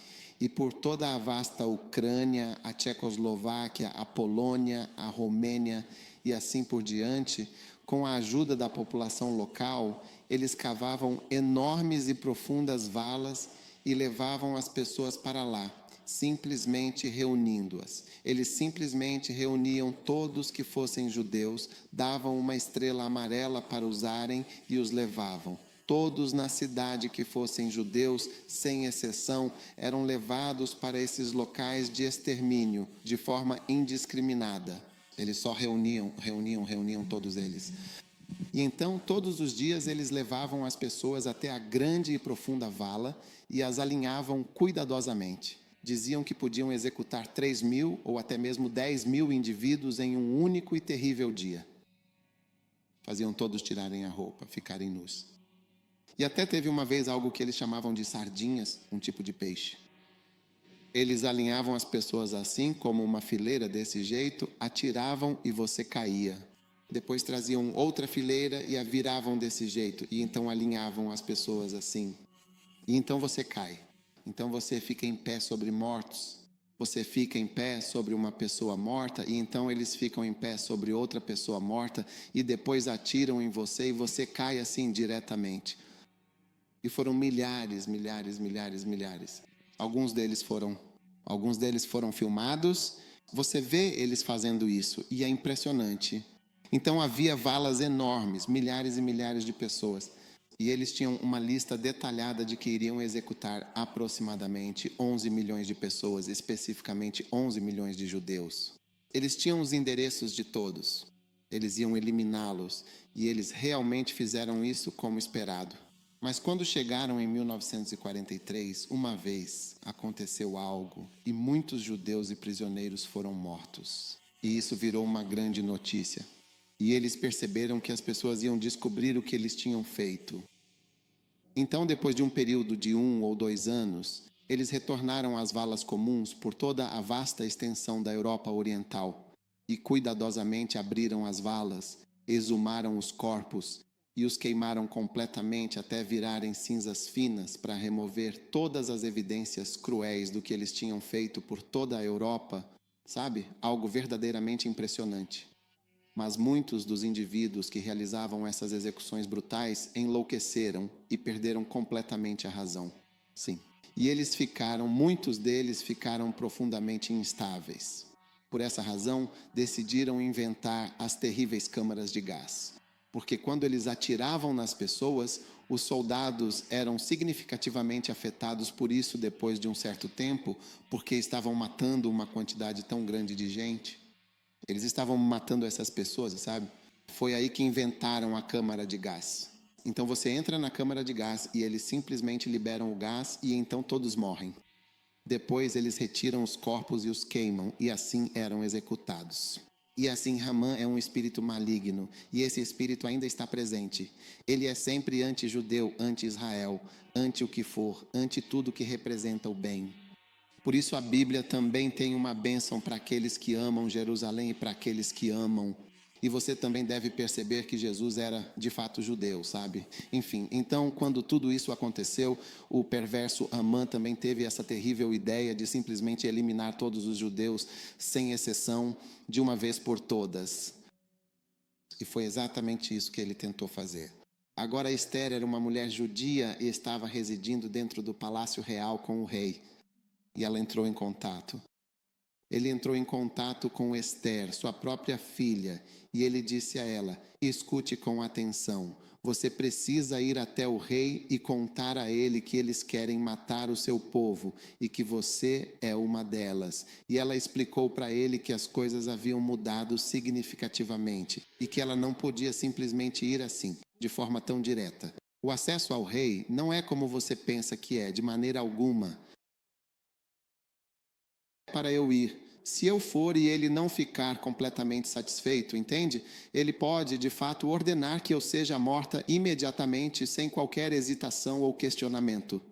E por toda a vasta Ucrânia, a Tchecoslováquia, a Polônia, a Romênia e assim por diante, com a ajuda da população local, eles cavavam enormes e profundas valas e levavam as pessoas para lá, simplesmente reunindo-as. Eles simplesmente reuniam todos que fossem judeus, davam uma estrela amarela para usarem e os levavam. Todos na cidade que fossem judeus, sem exceção, eram levados para esses locais de extermínio, de forma indiscriminada. Eles só reuniam todos eles. E então, todos os dias, eles levavam as pessoas até a grande e profunda vala e as alinhavam cuidadosamente. Diziam que podiam executar 3.000 ou até mesmo 10.000 indivíduos em um único e terrível dia. Faziam todos tirarem a roupa, ficarem nus. E até teve uma vez algo que eles chamavam de sardinhas, um tipo de peixe. Eles alinhavam as pessoas assim, como uma fileira desse jeito, atiravam e você caía. Depois traziam outra fileira e a viravam desse jeito, e então alinhavam as pessoas assim. E então você cai. Então você fica em pé sobre mortos. Você fica em pé sobre uma pessoa morta, e então eles ficam em pé sobre outra pessoa morta, e depois atiram em você e você cai assim diretamente. E foram milhares. Alguns deles foram filmados. Você vê eles fazendo isso e é impressionante. Então havia valas enormes, milhares e milhares de pessoas. E eles tinham uma lista detalhada de que iriam executar aproximadamente 11 milhões de pessoas, especificamente 11 milhões de judeus. Eles tinham os endereços de todos. Eles iam eliminá-los. E eles realmente fizeram isso como esperado. Mas quando chegaram em 1943, uma vez aconteceu algo e muitos judeus e prisioneiros foram mortos. E isso virou uma grande notícia. E eles perceberam que as pessoas iam descobrir o que eles tinham feito. Então, depois de um período de 1 ou 2 anos, eles retornaram às valas comuns por toda a vasta extensão da Europa Oriental e cuidadosamente abriram as valas, exumaram os corpos e os queimaram completamente até virarem cinzas finas para remover todas as evidências cruéis do que eles tinham feito por toda a Europa, sabe? Algo verdadeiramente impressionante. Mas muitos dos indivíduos que realizavam essas execuções brutais enlouqueceram e perderam completamente a razão. Sim. E muitos deles ficaram profundamente instáveis. Por essa razão, decidiram inventar as terríveis câmaras de gás. Porque quando eles atiravam nas pessoas, os soldados eram significativamente afetados por isso depois de um certo tempo, porque estavam matando uma quantidade tão grande de gente. Eles estavam matando essas pessoas, sabe? Foi aí que inventaram a câmara de gás. Então você entra na câmara de gás e eles simplesmente liberam o gás e então todos morrem. Depois eles retiram os corpos e os queimam e assim eram executados. E assim Hamã é um espírito maligno e esse espírito ainda está presente. Ele é sempre anti-judeu, anti-Israel, anti o que for, anti tudo que representa o bem. Por isso a Bíblia também tem uma bênção para aqueles que amam Jerusalém e para aqueles que amam. E você também deve perceber que Jesus era de fato judeu, sabe? Enfim, então quando tudo isso aconteceu, o perverso Amã também teve essa terrível ideia de simplesmente eliminar todos os judeus, sem exceção, de uma vez por todas. E foi exatamente isso que ele tentou fazer. Agora Esther era uma mulher judia e estava residindo dentro do palácio real com o rei. E ela entrou em contato. Ele entrou em contato com Esther, sua própria filha, e ele disse a ela: escute com atenção. Você precisa ir até o rei e contar a ele que eles querem matar o seu povo e que você é uma delas. E ela explicou para ele que as coisas haviam mudado significativamente e que ela não podia simplesmente ir assim, de forma tão direta. O acesso ao rei não é como você pensa que é, de maneira alguma. Para eu ir. Se eu for e ele não ficar completamente satisfeito, entende? Ele pode, de fato, ordenar que eu seja morta imediatamente, sem qualquer hesitação ou questionamento.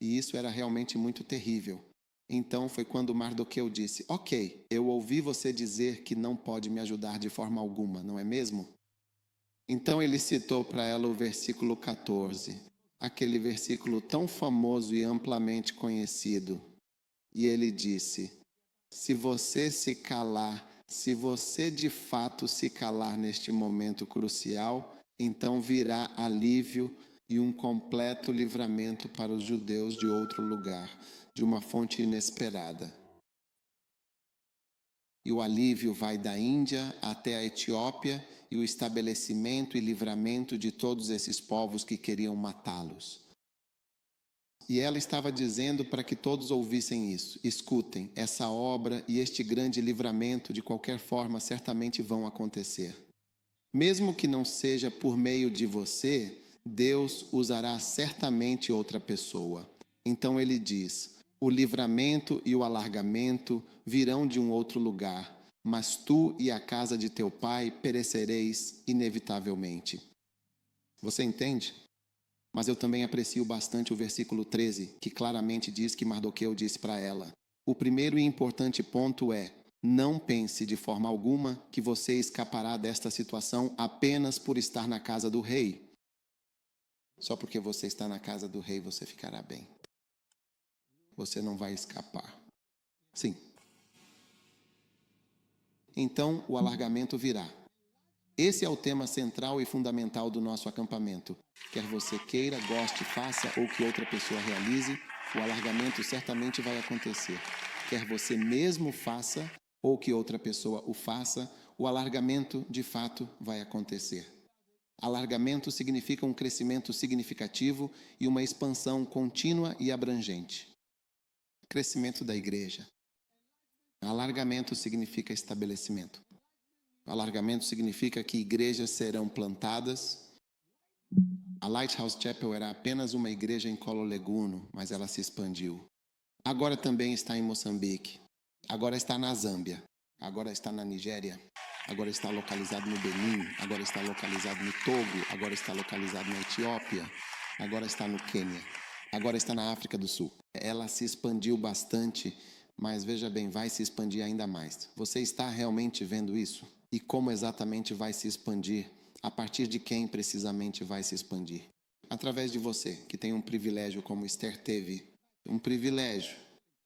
E isso era realmente muito terrível. Então foi quando Mardoqueu disse: ok, eu ouvi você dizer que não pode me ajudar de forma alguma, não é mesmo? Então ele citou para ela o versículo 14, aquele versículo tão famoso e amplamente conhecido. E ele disse: se você se calar, se você de fato se calar neste momento crucial, então virá alívio e um completo livramento para os judeus de outro lugar, de uma fonte inesperada. E o alívio vai da Índia até a Etiópia e o estabelecimento e livramento de todos esses povos que queriam matá-los. E ela estava dizendo para que todos ouvissem isso. Escutem, essa obra e este grande livramento, de qualquer forma, certamente vão acontecer. Mesmo que não seja por meio de você, Deus usará certamente outra pessoa. Então ele diz: o livramento e o alargamento virão de um outro lugar, mas tu e a casa de teu pai perecereis inevitavelmente. Você entende? Mas eu também aprecio bastante o versículo 13, que claramente diz que Mardoqueu disse para ela: o primeiro e importante ponto é: não pense de forma alguma que você escapará desta situação apenas por estar na casa do rei. Só porque você está na casa do rei, você ficará bem. Você não vai escapar. Sim. Então o alargamento virá. Esse é o tema central e fundamental do nosso acampamento. Quer você queira, goste, faça ou que outra pessoa realize, o alargamento certamente vai acontecer. Quer você mesmo faça ou que outra pessoa o faça, o alargamento de fato vai acontecer. Alargamento significa um crescimento significativo e uma expansão contínua e abrangente. Crescimento da igreja. Alargamento significa estabelecimento. Alargamento significa que igrejas serão plantadas. A Lighthouse Chapel era apenas uma igreja em Colo Leguno, mas ela se expandiu. Agora também está em Moçambique. Agora está na Zâmbia. Agora está na Nigéria. Agora está localizado no Benin. Agora está localizado no Togo. Agora está localizado na Etiópia. Agora está no Quênia. Agora está na África do Sul. Ela se expandiu bastante, mas veja bem, vai se expandir ainda mais. Você está realmente vendo isso? E como exatamente vai se expandir? A partir de quem precisamente vai se expandir? Através de você, que tem um privilégio como Esther teve. Um privilégio.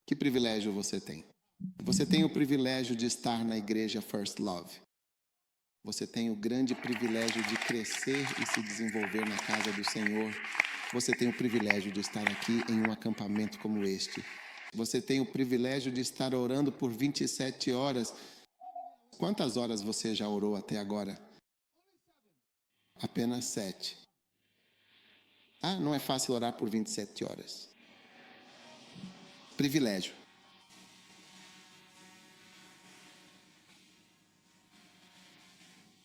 Que privilégio você tem? Você tem o privilégio de estar na igreja First Love. Você tem o grande privilégio de crescer e se desenvolver na casa do Senhor. Você tem o privilégio de estar aqui em um acampamento como este. Você tem o privilégio de estar orando por 27 horas. Quantas horas você já orou até agora? Apenas 7. Ah, não é fácil orar por 27 horas. Privilégio.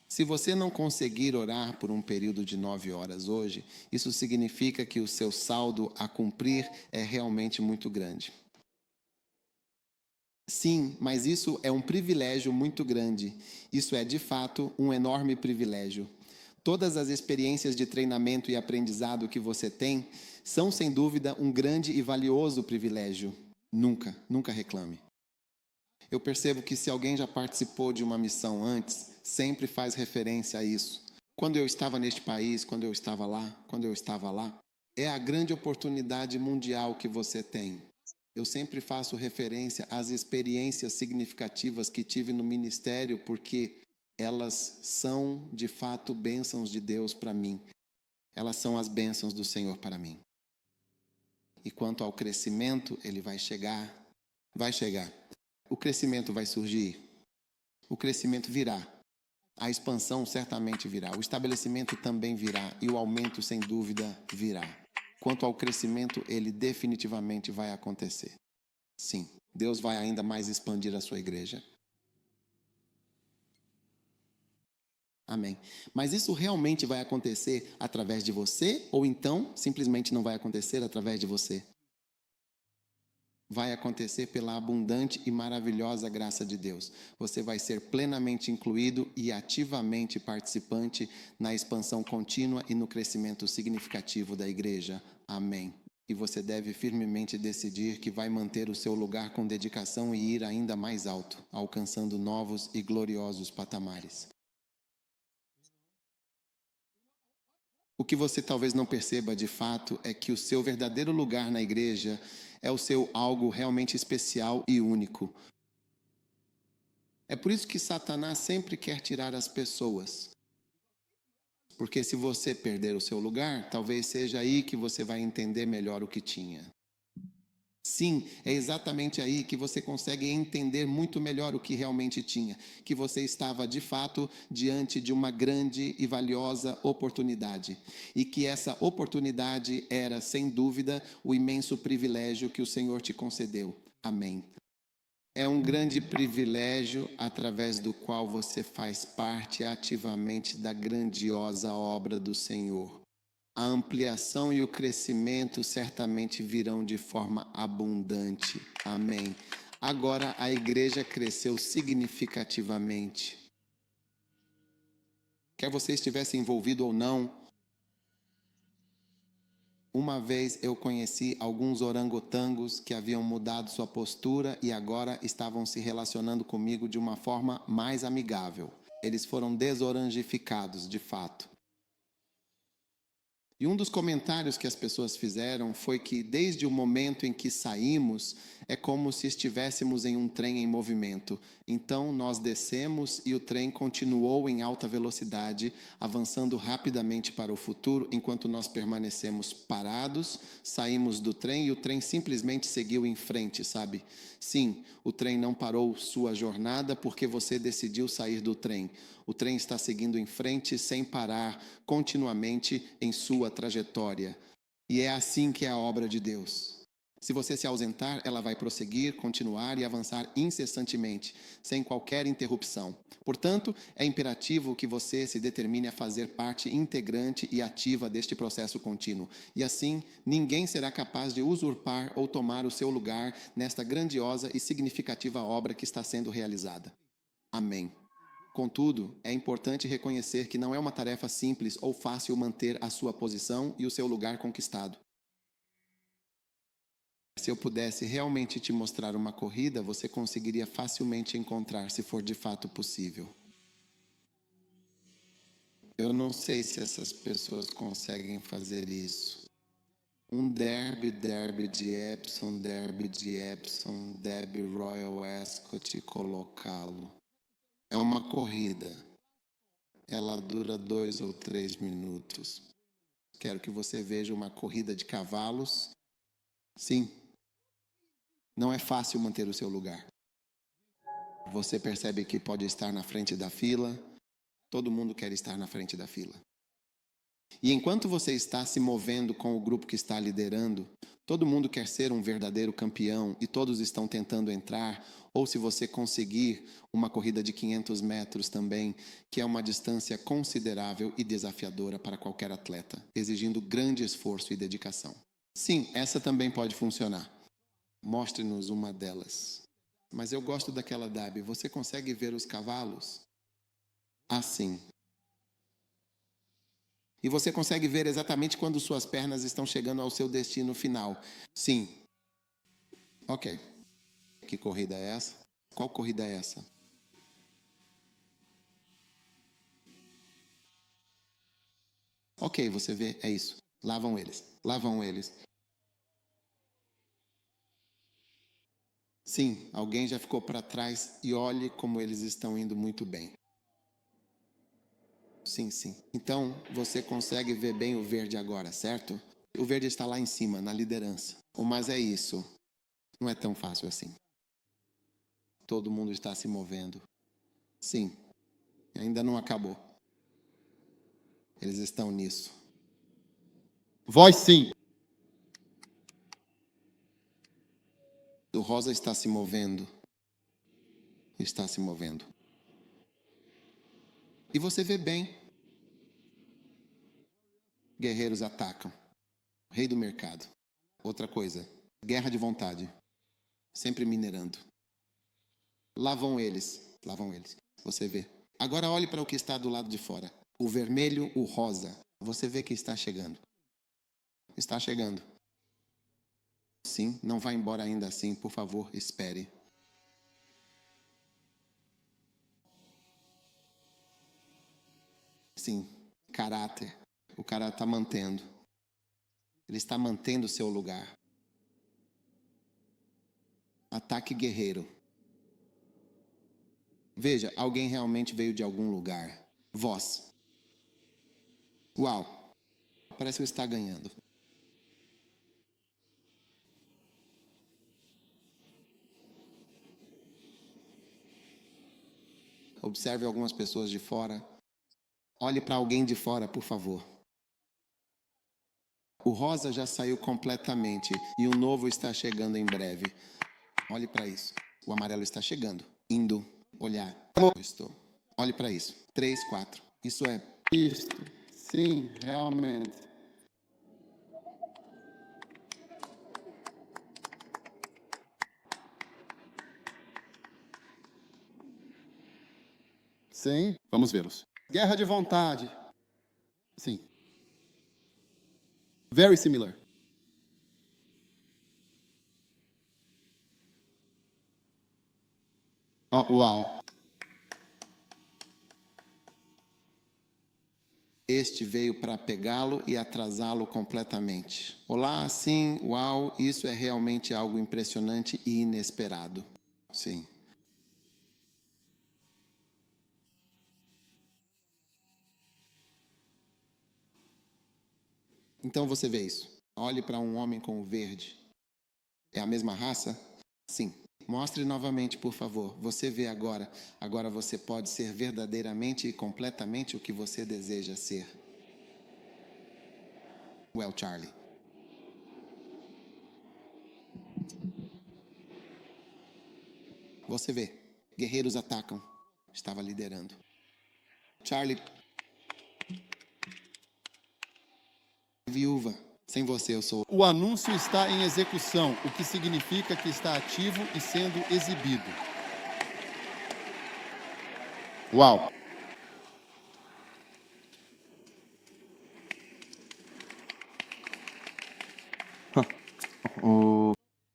Se você não conseguir orar por um período de 9 horas hoje, isso significa que o seu saldo a cumprir é realmente muito grande. Sim, mas isso é um privilégio muito grande. Isso é, de fato, um enorme privilégio. Todas as experiências de treinamento e aprendizado que você tem são, sem dúvida, um grande e valioso privilégio. Nunca reclame. Eu percebo que se alguém já participou de uma missão antes, sempre faz referência a isso. Quando eu estava neste país, quando eu estava lá, é a grande oportunidade mundial que você tem. Eu sempre faço referência às experiências significativas que tive no ministério, porque elas são de fato bênçãos de Deus para mim. Elas são as bênçãos do Senhor para mim. E quanto ao crescimento, ele vai chegar. Vai chegar. O crescimento vai surgir. O crescimento virá. A expansão certamente virá. O estabelecimento também virá. E o aumento, sem dúvida, virá. Quanto ao crescimento, ele definitivamente vai acontecer. Sim, Deus vai ainda mais expandir a sua igreja. Amém. Mas isso realmente vai acontecer através de você? Ou então simplesmente não vai acontecer através de você? Vai acontecer pela abundante e maravilhosa graça de Deus. Você vai ser plenamente incluído e ativamente participante na expansão contínua e no crescimento significativo da igreja. Amém. E você deve firmemente decidir que vai manter o seu lugar com dedicação e ir ainda mais alto, alcançando novos e gloriosos patamares. O que você talvez não perceba de fato é que o seu verdadeiro lugar na igreja é o seu algo realmente especial e único. É por isso que Satanás sempre quer tirar as pessoas. Porque se você perder o seu lugar, talvez seja aí que você vai entender melhor o que tinha. Sim, é exatamente aí que você consegue entender muito melhor o que realmente tinha, que você estava de fato diante de uma grande e valiosa oportunidade, e que essa oportunidade era, sem dúvida, o imenso privilégio que o Senhor te concedeu. Amém. É um grande privilégio através do qual você faz parte ativamente da grandiosa obra do Senhor. A ampliação e o crescimento certamente virão de forma abundante. Amém. Agora a igreja cresceu significativamente. Quer você estivesse envolvido ou não, uma vez eu conheci alguns orangotangos que haviam mudado sua postura e agora estavam se relacionando comigo de uma forma mais amigável. Eles foram desorangificados, de fato. E um dos comentários que as pessoas fizeram foi que desde o momento em que saímos, é como se estivéssemos em um trem em movimento. Então nós descemos e o trem continuou em alta velocidade, avançando rapidamente para o futuro, enquanto nós permanecemos parados, saímos do trem e o trem simplesmente seguiu em frente, sabe? Sim, o trem não parou sua jornada porque você decidiu sair do trem. O trem está seguindo em frente sem parar, continuamente em sua trajetória. E é assim que é a obra de Deus. Se você se ausentar, ela vai prosseguir, continuar e avançar incessantemente, sem qualquer interrupção. Portanto, é imperativo que você se determine a fazer parte integrante e ativa deste processo contínuo. E assim, ninguém será capaz de usurpar ou tomar o seu lugar nesta grandiosa e significativa obra que está sendo realizada. Amém. Contudo, é importante reconhecer que não é uma tarefa simples ou fácil manter a sua posição e o seu lugar conquistado. Se eu pudesse realmente te mostrar uma corrida, você conseguiria facilmente encontrar se for de fato possível. Eu não sei se essas pessoas conseguem fazer isso. Um derby de Epsom, Derby Royal Ascot e colocá-lo. É uma corrida. Ela dura 2 ou 3 minutos. Quero que você veja uma corrida de cavalos. Sim, não é fácil manter o seu lugar. Você percebe que pode estar na frente da fila. Todo mundo quer estar na frente da fila. E enquanto você está se movendo com o grupo que está liderando, todo mundo quer ser um verdadeiro campeão e todos estão tentando entrar, ou se você conseguir uma corrida de 500 metros também, que é uma distância considerável e desafiadora para qualquer atleta, exigindo grande esforço e dedicação. Sim, essa também pode funcionar. Mostre-nos uma delas. Mas eu gosto daquela Derby. Você consegue ver os cavalos? Assim. E você consegue ver exatamente quando suas pernas estão chegando ao seu destino final. Sim. Ok. Que corrida é essa? Qual corrida é essa? Ok, você vê, é isso. Lá vão eles. Lá vão eles. Sim, alguém já ficou para trás e olhe como eles estão indo muito bem. Sim, sim. Então, você consegue ver bem o verde agora, certo? O verde está lá em cima, na liderança. Mas é isso. Não é tão fácil assim. Todo mundo está se movendo. Sim, ainda não acabou. Eles estão nisso. Voz sim. O rosa está se movendo. Está se movendo. E você vê bem. Guerreiros atacam. Rei do mercado. Outra coisa. Guerra de vontade. Sempre minerando. Lá vão eles. Lá vão eles. Você vê. Agora olhe para o que está do lado de fora. O vermelho, o rosa. Você vê que está chegando. Está chegando. Sim, não vá embora ainda assim. Por favor, espere. Sim, caráter. O cara está mantendo. Ele está mantendo o seu lugar. Ataque guerreiro. Veja, alguém realmente veio de algum lugar. Voz. Uau. Parece que está ganhando. Observe algumas pessoas de fora. Olhe para alguém de fora, por favor. O rosa já saiu completamente e o novo está chegando em breve. Olhe para isso. O amarelo está chegando. Indo. Olhar. Estou. Olhe para isso. 3, 4. Isso é. Isto. Sim, realmente. Sim, vamos vê-los. Guerra de vontade. Sim. Very similar. Oh, uau. Este veio para pegá-lo e atrasá-lo completamente. Olá, sim, uau, isso é realmente algo impressionante e inesperado. Sim. Então você vê isso. Olhe para um homem com o verde. É a mesma raça? Sim. Mostre novamente, por favor. Você vê agora. Agora você pode ser verdadeiramente e completamente o que você deseja ser. Well, Charlie. Você vê. Guerreiros atacam. Estava liderando. Charlie. Viúva. Sem você eu sou. O anúncio está em execução, o que significa que está ativo e sendo exibido. Uau.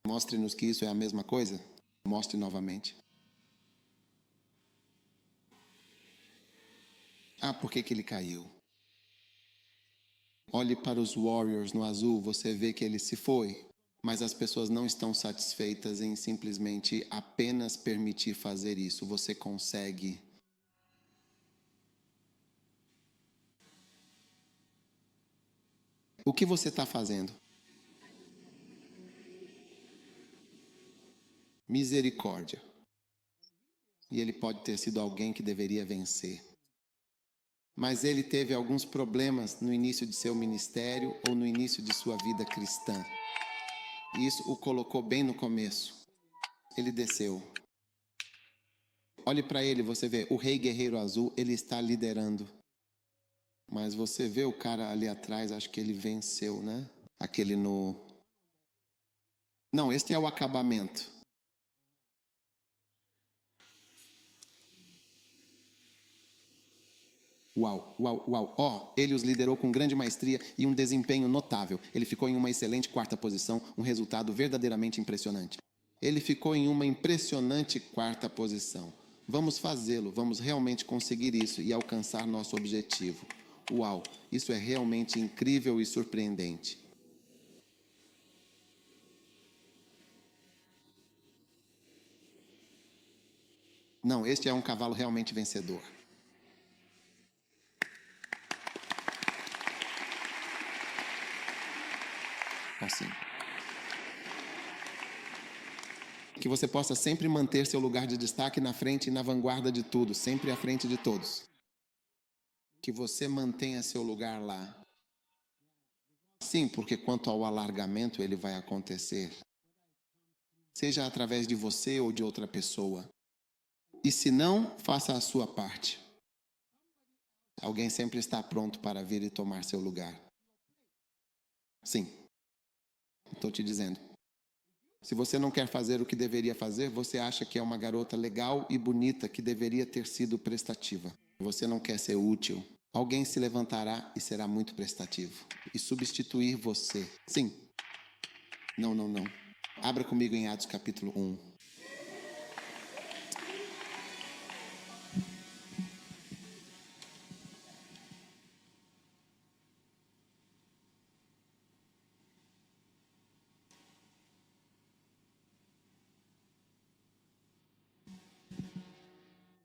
Mostre-nos que isso é a mesma coisa. Mostre novamente. Ah, por que ele caiu? Olhe para os Warriors no azul, você vê que ele se foi. Mas as pessoas não estão satisfeitas em simplesmente apenas permitir fazer isso. Você consegue. O que você está fazendo? Misericórdia. E ele pode ter sido alguém que deveria vencer. Mas ele teve alguns problemas no início de seu ministério ou no início de sua vida cristã. E isso o colocou bem no começo. Ele desceu. Olhe para ele, você vê, o Rei Guerreiro Azul, ele está liderando. Mas você vê o cara ali atrás, acho que ele venceu, né? Aquele no... Não, este é o acabamento. Uau, uau, uau. Ó, ele os liderou com grande maestria e um desempenho notável. Ele ficou em uma excelente quarta posição, um resultado verdadeiramente impressionante. Ele ficou em uma impressionante quarta posição. Vamos fazê-lo, vamos realmente conseguir isso e alcançar nosso objetivo. Uau, isso é realmente incrível e surpreendente. Não, este é um cavalo realmente vencedor. Assim. Que você possa sempre manter seu lugar de destaque na frente e na vanguarda de tudo, sempre à frente de todos. Que você mantenha seu lugar lá. Sim, porque quanto ao alargamento, ele vai acontecer. Seja através de você ou de outra pessoa. E se não, faça a sua parte. Alguém sempre está pronto para vir e tomar seu lugar. Sim. Estou te dizendo. Se você não quer fazer o que deveria fazer, você acha que é uma garota legal e bonita que deveria ter sido prestativa. Você não quer ser útil. Alguém se levantará e será muito prestativo. E substituir você. Sim. Não. Abra comigo em Atos capítulo 1.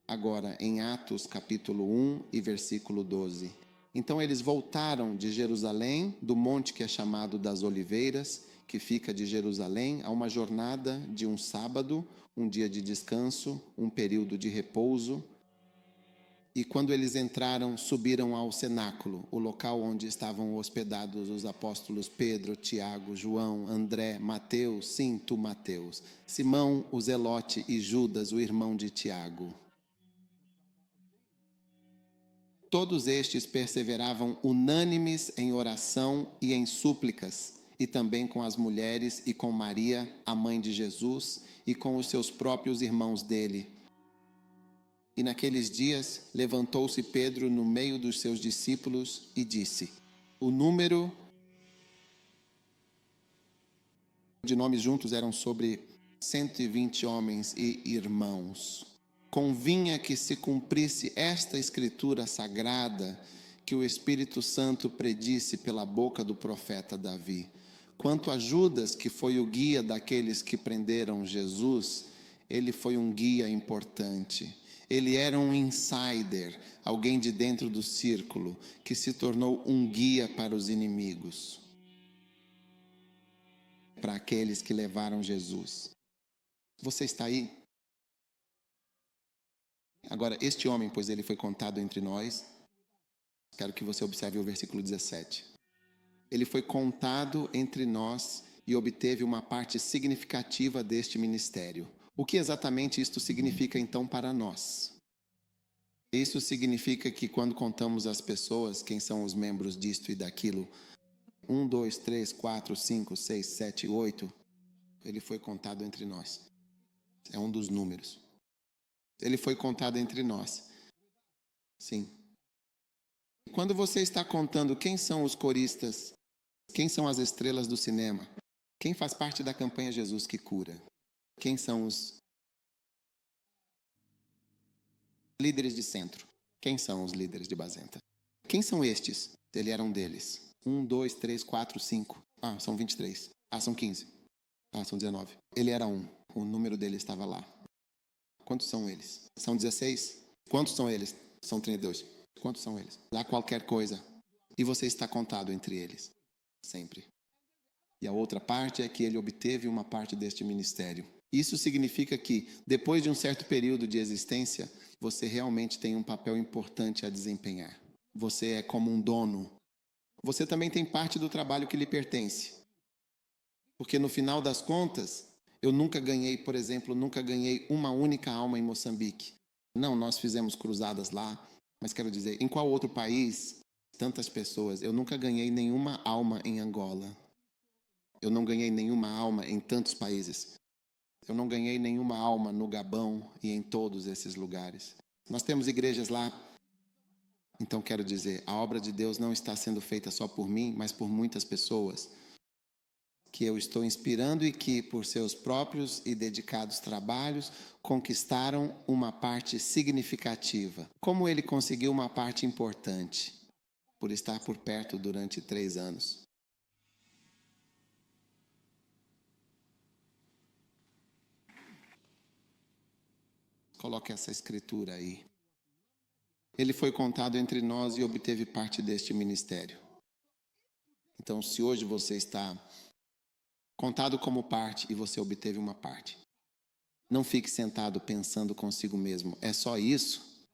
Agora, em Atos capítulo 1 e versículo 12. Então eles voltaram de Jerusalém, do monte que é chamado das Oliveiras, que fica de Jerusalém, a uma jornada de um sábado, um dia de descanso, um período de repouso. E quando eles entraram, subiram ao cenáculo, o local onde estavam hospedados os apóstolos Pedro, Tiago, João, André, Mateus, sim, tu Mateus, Simão, o Zelote e Judas, o irmão de Tiago. Todos estes perseveravam unânimes em oração e em súplicas, e também com as mulheres e com Maria, a mãe de Jesus, e com os seus próprios irmãos dele. E naqueles dias levantou-se Pedro no meio dos seus discípulos e disse: o número de nomes juntos eram sobre 120 homens e irmãos. Convinha que se cumprisse esta escritura sagrada que o Espírito Santo predisse pela boca do profeta Davi. Quanto a Judas, que foi o guia daqueles que prenderam Jesus, ele foi um guia importante. Ele era um insider, alguém de dentro do círculo, que se tornou um guia para os inimigos, para aqueles que levaram Jesus. Você está aí? Agora, este homem, pois ele foi contado entre nós, quero que você observe o versículo 17. Ele foi contado entre nós e obteve uma parte significativa deste ministério. O que exatamente isto significa então para nós? Isso significa que quando contamos às pessoas quem são os membros disto e daquilo, 1, 2, 3, 4, 5, 6, 7, 8, ele foi contado entre nós. É um dos números. Ele foi contado entre nós. Sim. Quando você está contando quem são os coristas, quem são as estrelas do cinema, quem faz parte da campanha Jesus que cura, quem são os líderes de centro, quem são os líderes de Bazenta, quem são estes? Ele era um deles. 1, 2, 3, 4, 5. São 23. São 15. São 19. Ele era um. O número dele estava lá. Quantos são eles? São 16? Quantos são eles? São 32. Quantos são eles? Dá qualquer coisa. E você está contado entre eles. Sempre. E a outra parte é que ele obteve uma parte deste ministério. Isso significa que, depois de um certo período de existência, você realmente tem um papel importante a desempenhar. Você é como um dono. Você também tem parte do trabalho que lhe pertence. Porque no final das contas, eu nunca ganhei, por exemplo, uma única alma em Moçambique. Não, nós fizemos cruzadas lá, mas quero dizer, em qual outro país, tantas pessoas, eu nunca ganhei nenhuma alma em Angola. Eu não ganhei nenhuma alma em tantos países. Eu não ganhei nenhuma alma no Gabão e em todos esses lugares. Nós temos igrejas lá. Então quero dizer, a obra de Deus não está sendo feita só por mim, mas por muitas pessoas que eu estou inspirando e que, por seus próprios e dedicados trabalhos, conquistaram uma parte significativa. Como ele conseguiu uma parte importante? Por estar por perto durante 3 anos. Coloque essa escritura aí. Ele foi contado entre nós e obteve parte deste ministério. Então, se hoje você está contado como parte, e você obteve uma parte. Não fique sentado pensando consigo mesmo, é só isso?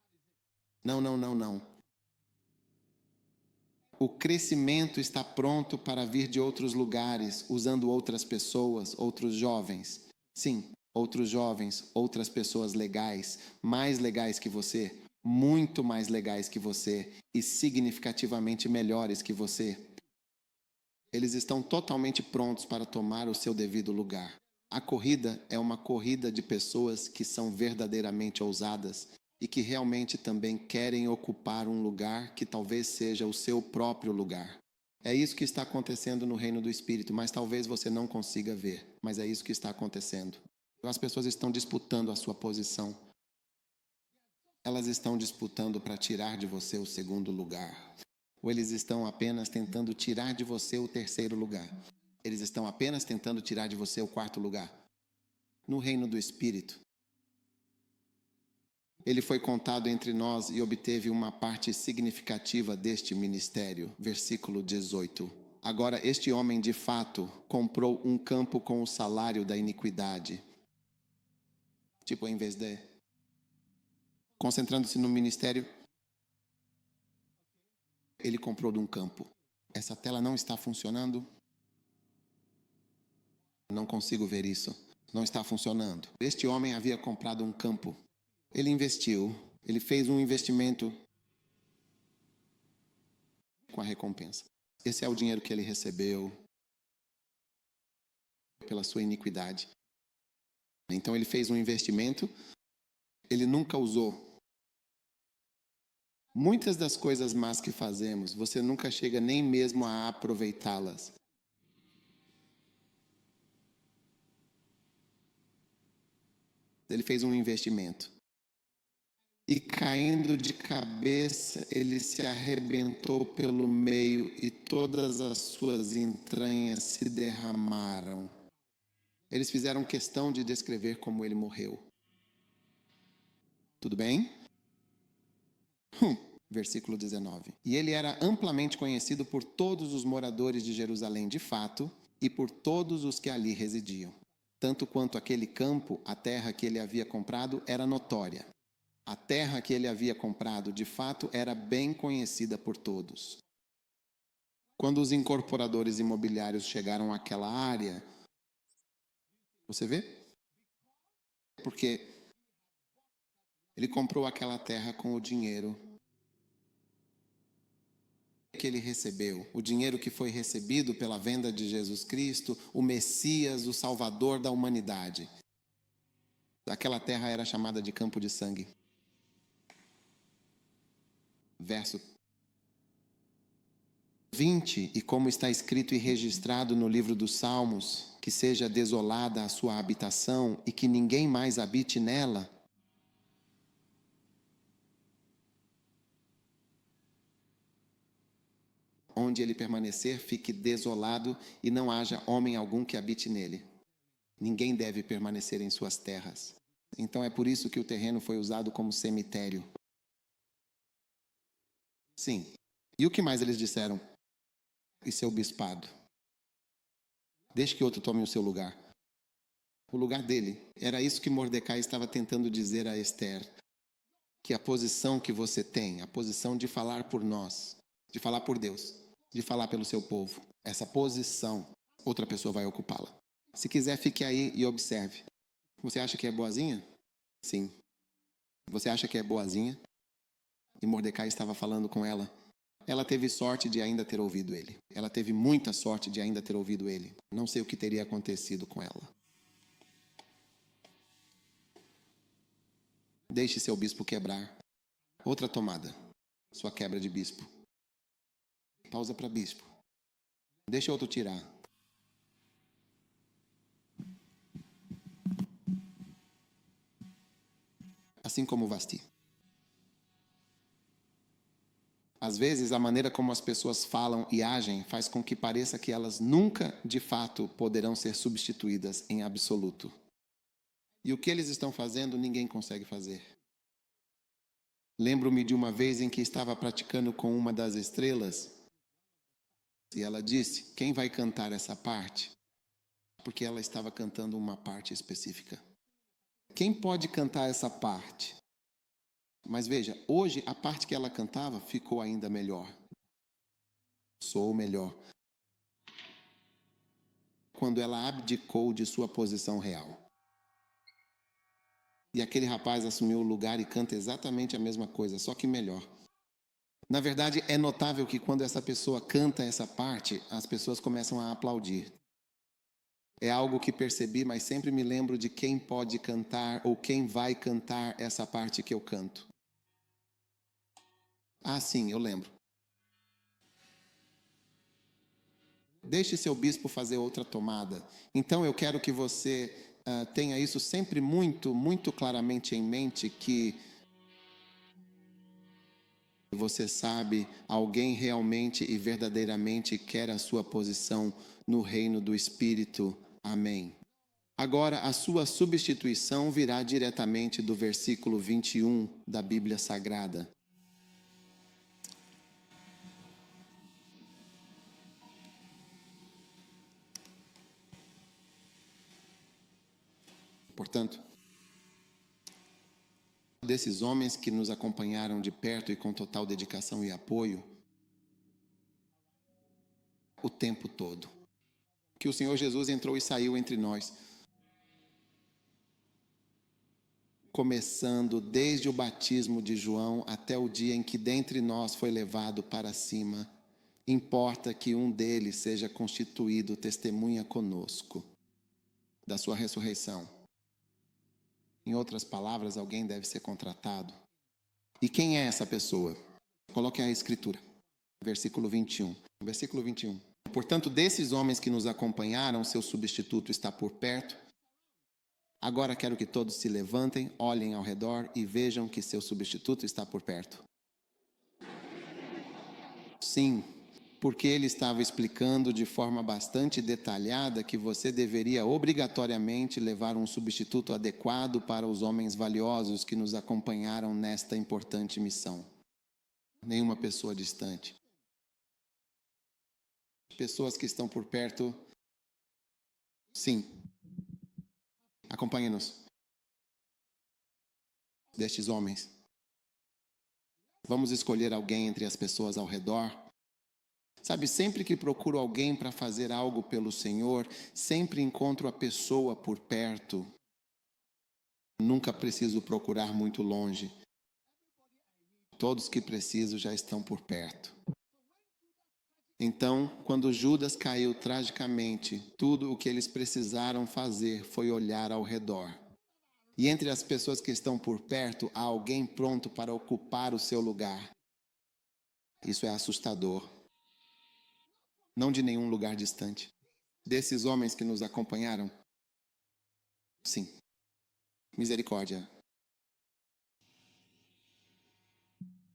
Não, não, não, não. O crescimento está pronto para vir de outros lugares, usando outras pessoas, outros jovens. Sim, outros jovens, outras pessoas legais, mais legais que você, muito mais legais que você e significativamente melhores que você. Eles estão totalmente prontos para tomar o seu devido lugar. A corrida é uma corrida de pessoas que são verdadeiramente ousadas e que realmente também querem ocupar um lugar que talvez seja o seu próprio lugar. É isso que está acontecendo no reino do Espírito, mas talvez você não consiga ver, mas é isso que está acontecendo. As pessoas estão disputando a sua posição. Elas estão disputando para tirar de você o segundo lugar. Ou eles estão apenas tentando tirar de você o terceiro lugar. Eles estão apenas tentando tirar de você o quarto lugar. No reino do Espírito, ele foi contado entre nós e obteve uma parte significativa deste ministério. Versículo 18. Agora, este homem de fato comprou um campo com o salário da iniquidade. Tipo, em vez de concentrando-se no ministério, ele comprou de um campo. Essa tela não está funcionando? Não consigo ver isso. Não está funcionando. Este homem havia comprado um campo. Ele investiu. Ele fez um investimento com a recompensa. Esse é o dinheiro que ele recebeu pela sua iniquidade. Então ele fez um investimento. Ele nunca usou. Muitas das coisas más que fazemos, você nunca chega nem mesmo a aproveitá-las. Ele fez um investimento. E caindo de cabeça, ele se arrebentou pelo meio e todas as suas entranhas se derramaram. Eles fizeram questão de descrever como ele morreu. Tudo bem? Versículo 19. E ele era amplamente conhecido por todos os moradores de Jerusalém de fato e por todos os que ali residiam. Tanto quanto aquele campo, a terra que ele havia comprado, era notória. A terra que ele havia comprado, de fato, era bem conhecida por todos. Quando os incorporadores imobiliários chegaram àquela área, você vê? Porque ele comprou aquela terra com o dinheiro que ele recebeu, o dinheiro que foi recebido pela venda de Jesus Cristo, o Messias, o Salvador da humanidade. Aquela terra era chamada de campo de sangue. Verso 20, e como está escrito e registrado no livro dos Salmos, que seja desolada a sua habitação e que ninguém mais habite nela. Onde ele permanecer, fique desolado e não haja homem algum que habite nele. Ninguém deve permanecer em suas terras. Então é por isso que o terreno foi usado como cemitério. Sim. E o que mais eles disseram? E seu bispado? Deixe que outro tome o seu lugar. O lugar dele. Era isso que Mordecai estava tentando dizer a Esther. Que a posição que você tem, a posição de falar por nós, de falar por Deus, de falar pelo seu povo, essa posição, outra pessoa vai ocupá-la. Se quiser, fique aí e observe. Você acha que é boazinha? Sim. Você acha que é boazinha? E Mordecai estava falando com ela. Ela teve sorte de ainda ter ouvido ele. Ela teve muita sorte de ainda ter ouvido ele. Não sei o que teria acontecido com ela. Deixe seu bispo quebrar. Outra tomada. Sua quebra de bispo. Pausa para bispo. Deixa outro tirar. Assim como Vasti. Às vezes, a maneira como as pessoas falam e agem faz com que pareça que elas nunca, de fato, poderão ser substituídas em absoluto. E o que eles estão fazendo, ninguém consegue fazer. Lembro-me de uma vez em que estava praticando com uma das estrelas e ela disse, quem vai cantar essa parte? porque ela estava cantando uma parte específica. Quem pode cantar essa parte? Mas veja, hoje a parte que ela cantava ficou ainda melhor. Soou melhor. Quando ela abdicou de sua posição real. E aquele rapaz assumiu o lugar e canta exatamente a mesma coisa, só que melhor. Na verdade, é notável que quando essa pessoa canta essa parte, as pessoas começam a aplaudir. É algo que percebi, mas sempre me lembro de quem pode cantar ou quem vai cantar essa parte que eu canto. Ah, sim, eu lembro. Deixe seu bispo fazer outra tomada. Então eu quero que você tenha isso sempre muito, muito claramente em mente, que você sabe, alguém realmente e verdadeiramente quer a sua posição no reino do Espírito. Amém. Agora, a sua substituição virá diretamente do versículo 21 da Bíblia Sagrada. Portanto, desses homens que nos acompanharam de perto e com total dedicação e apoio, o tempo todo, que o Senhor Jesus entrou e saiu entre nós, começando desde o batismo de João até o dia em que dentre nós foi levado para cima. Importa que um deles seja constituído testemunha conosco da sua ressurreição. Em outras palavras, alguém deve ser contratado. E quem é essa pessoa? Coloque a escritura, versículo 21. Versículo 21. Portanto, desses homens que nos acompanharam, seu substituto está por perto. Agora quero que todos se levantem, olhem ao redor e vejam que seu substituto está por perto. Sim, porque ele estava explicando de forma bastante detalhada que você deveria obrigatoriamente levar um substituto adequado para os homens valiosos que nos acompanharam nesta importante missão. Nenhuma pessoa distante. Pessoas que estão por perto, sim. Acompanhe-nos. Destes homens. Vamos escolher alguém entre as pessoas ao redor. Sabe, sempre que procuro alguém para fazer algo pelo Senhor, sempre encontro a pessoa por perto. Nunca preciso procurar muito longe. Todos que preciso já estão por perto. Então, quando Judas caiu tragicamente, tudo o que eles precisaram fazer foi olhar ao redor. E entre as pessoas que estão por perto, há alguém pronto para ocupar o seu lugar. Isso é assustador. Não de nenhum lugar distante. Desses homens que nos acompanharam? Sim. Misericórdia.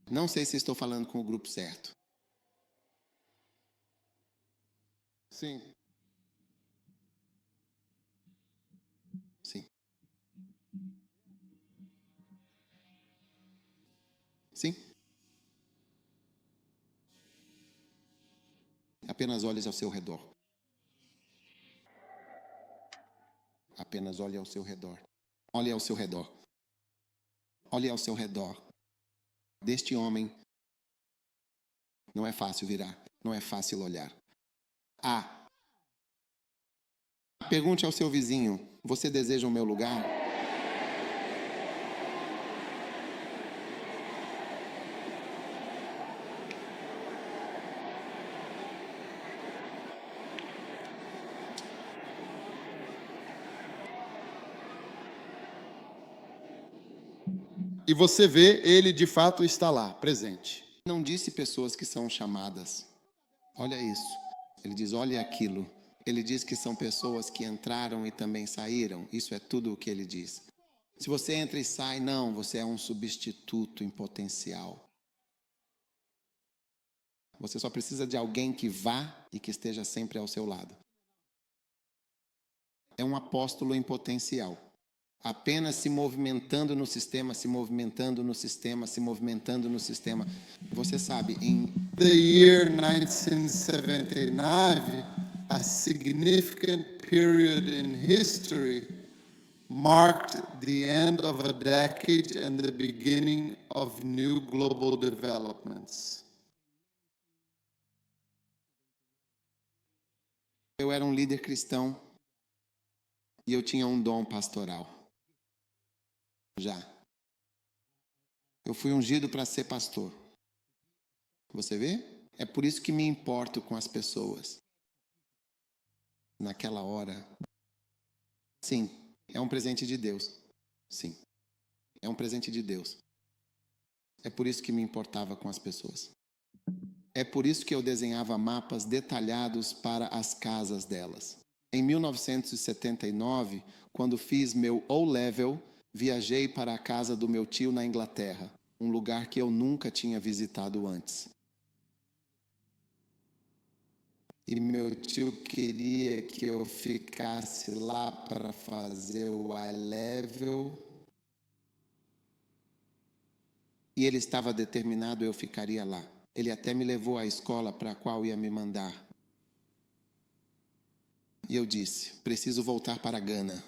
Não sei se estou falando com o grupo certo. Sim. Sim. Sim. Apenas olhe ao seu redor. Apenas olhe ao seu redor. Olhe ao seu redor. Olhe ao seu redor. Deste homem, não é fácil virar. Não é fácil olhar. Pergunte ao seu vizinho: você deseja o meu lugar? E você vê, ele de fato está lá, presente. Não disse pessoas que são chamadas. Olha isso. Ele diz, olha aquilo. Ele diz que são pessoas que entraram e também saíram. Isso é tudo o que ele diz. Se você entra e sai, não, você é um substituto em potencial. Você só precisa de alguém que vá e que esteja sempre ao seu lado. É um apóstolo em potencial. Apenas se movimentando no sistema, se movimentando no sistema, se movimentando no sistema. Você sabe, em The year 1979, a significant period in history marked the end of a decade and the beginning of new global developments. Eu era um líder cristão e eu tinha um dom pastoral. Já. Eu fui ungido para ser pastor. Você vê? É por isso que me importo com as pessoas. Naquela hora. Sim, é um presente de Deus. Sim, é um presente de Deus. É por isso que me importava com as pessoas. É por isso que eu desenhava mapas detalhados para as casas delas. Em 1979, quando fiz meu O-Level, viajei para a casa do meu tio na Inglaterra, um lugar que eu nunca tinha visitado antes. E meu tio queria que eu ficasse lá para fazer o I-Level. E ele estava determinado, eu ficaria lá. Ele até me levou à escola para a qual ia me mandar. E eu disse, preciso voltar para Gana.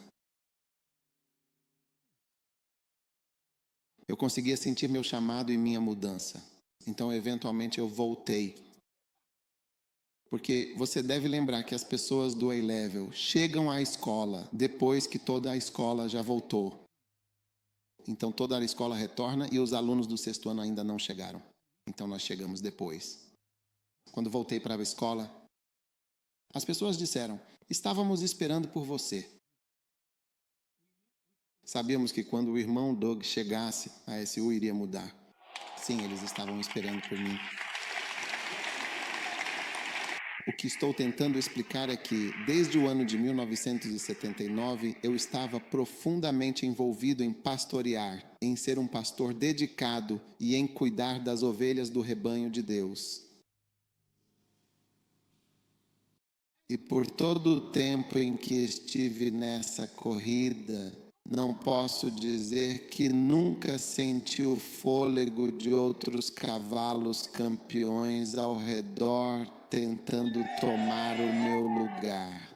Eu conseguia sentir meu chamado e minha mudança. Então, eventualmente, eu voltei. Porque você deve lembrar que as pessoas do A-Level chegam à escola depois que toda a escola já voltou. Então, toda a escola retorna e os alunos do sexto ano ainda não chegaram. Então, nós chegamos depois. Quando voltei para a escola, as pessoas disseram, estávamos esperando por você. Sabíamos que quando o irmão Doug chegasse, a SU iria mudar. Sim, eles estavam esperando por mim. O que estou tentando explicar é que, desde o ano de 1979, eu estava profundamente envolvido em pastorear, em ser um pastor dedicado e em cuidar das ovelhas do rebanho de Deus. E por todo o tempo em que estive nessa corrida, não posso dizer que nunca senti o fôlego de outros cavalos campeões ao redor tentando tomar o meu lugar.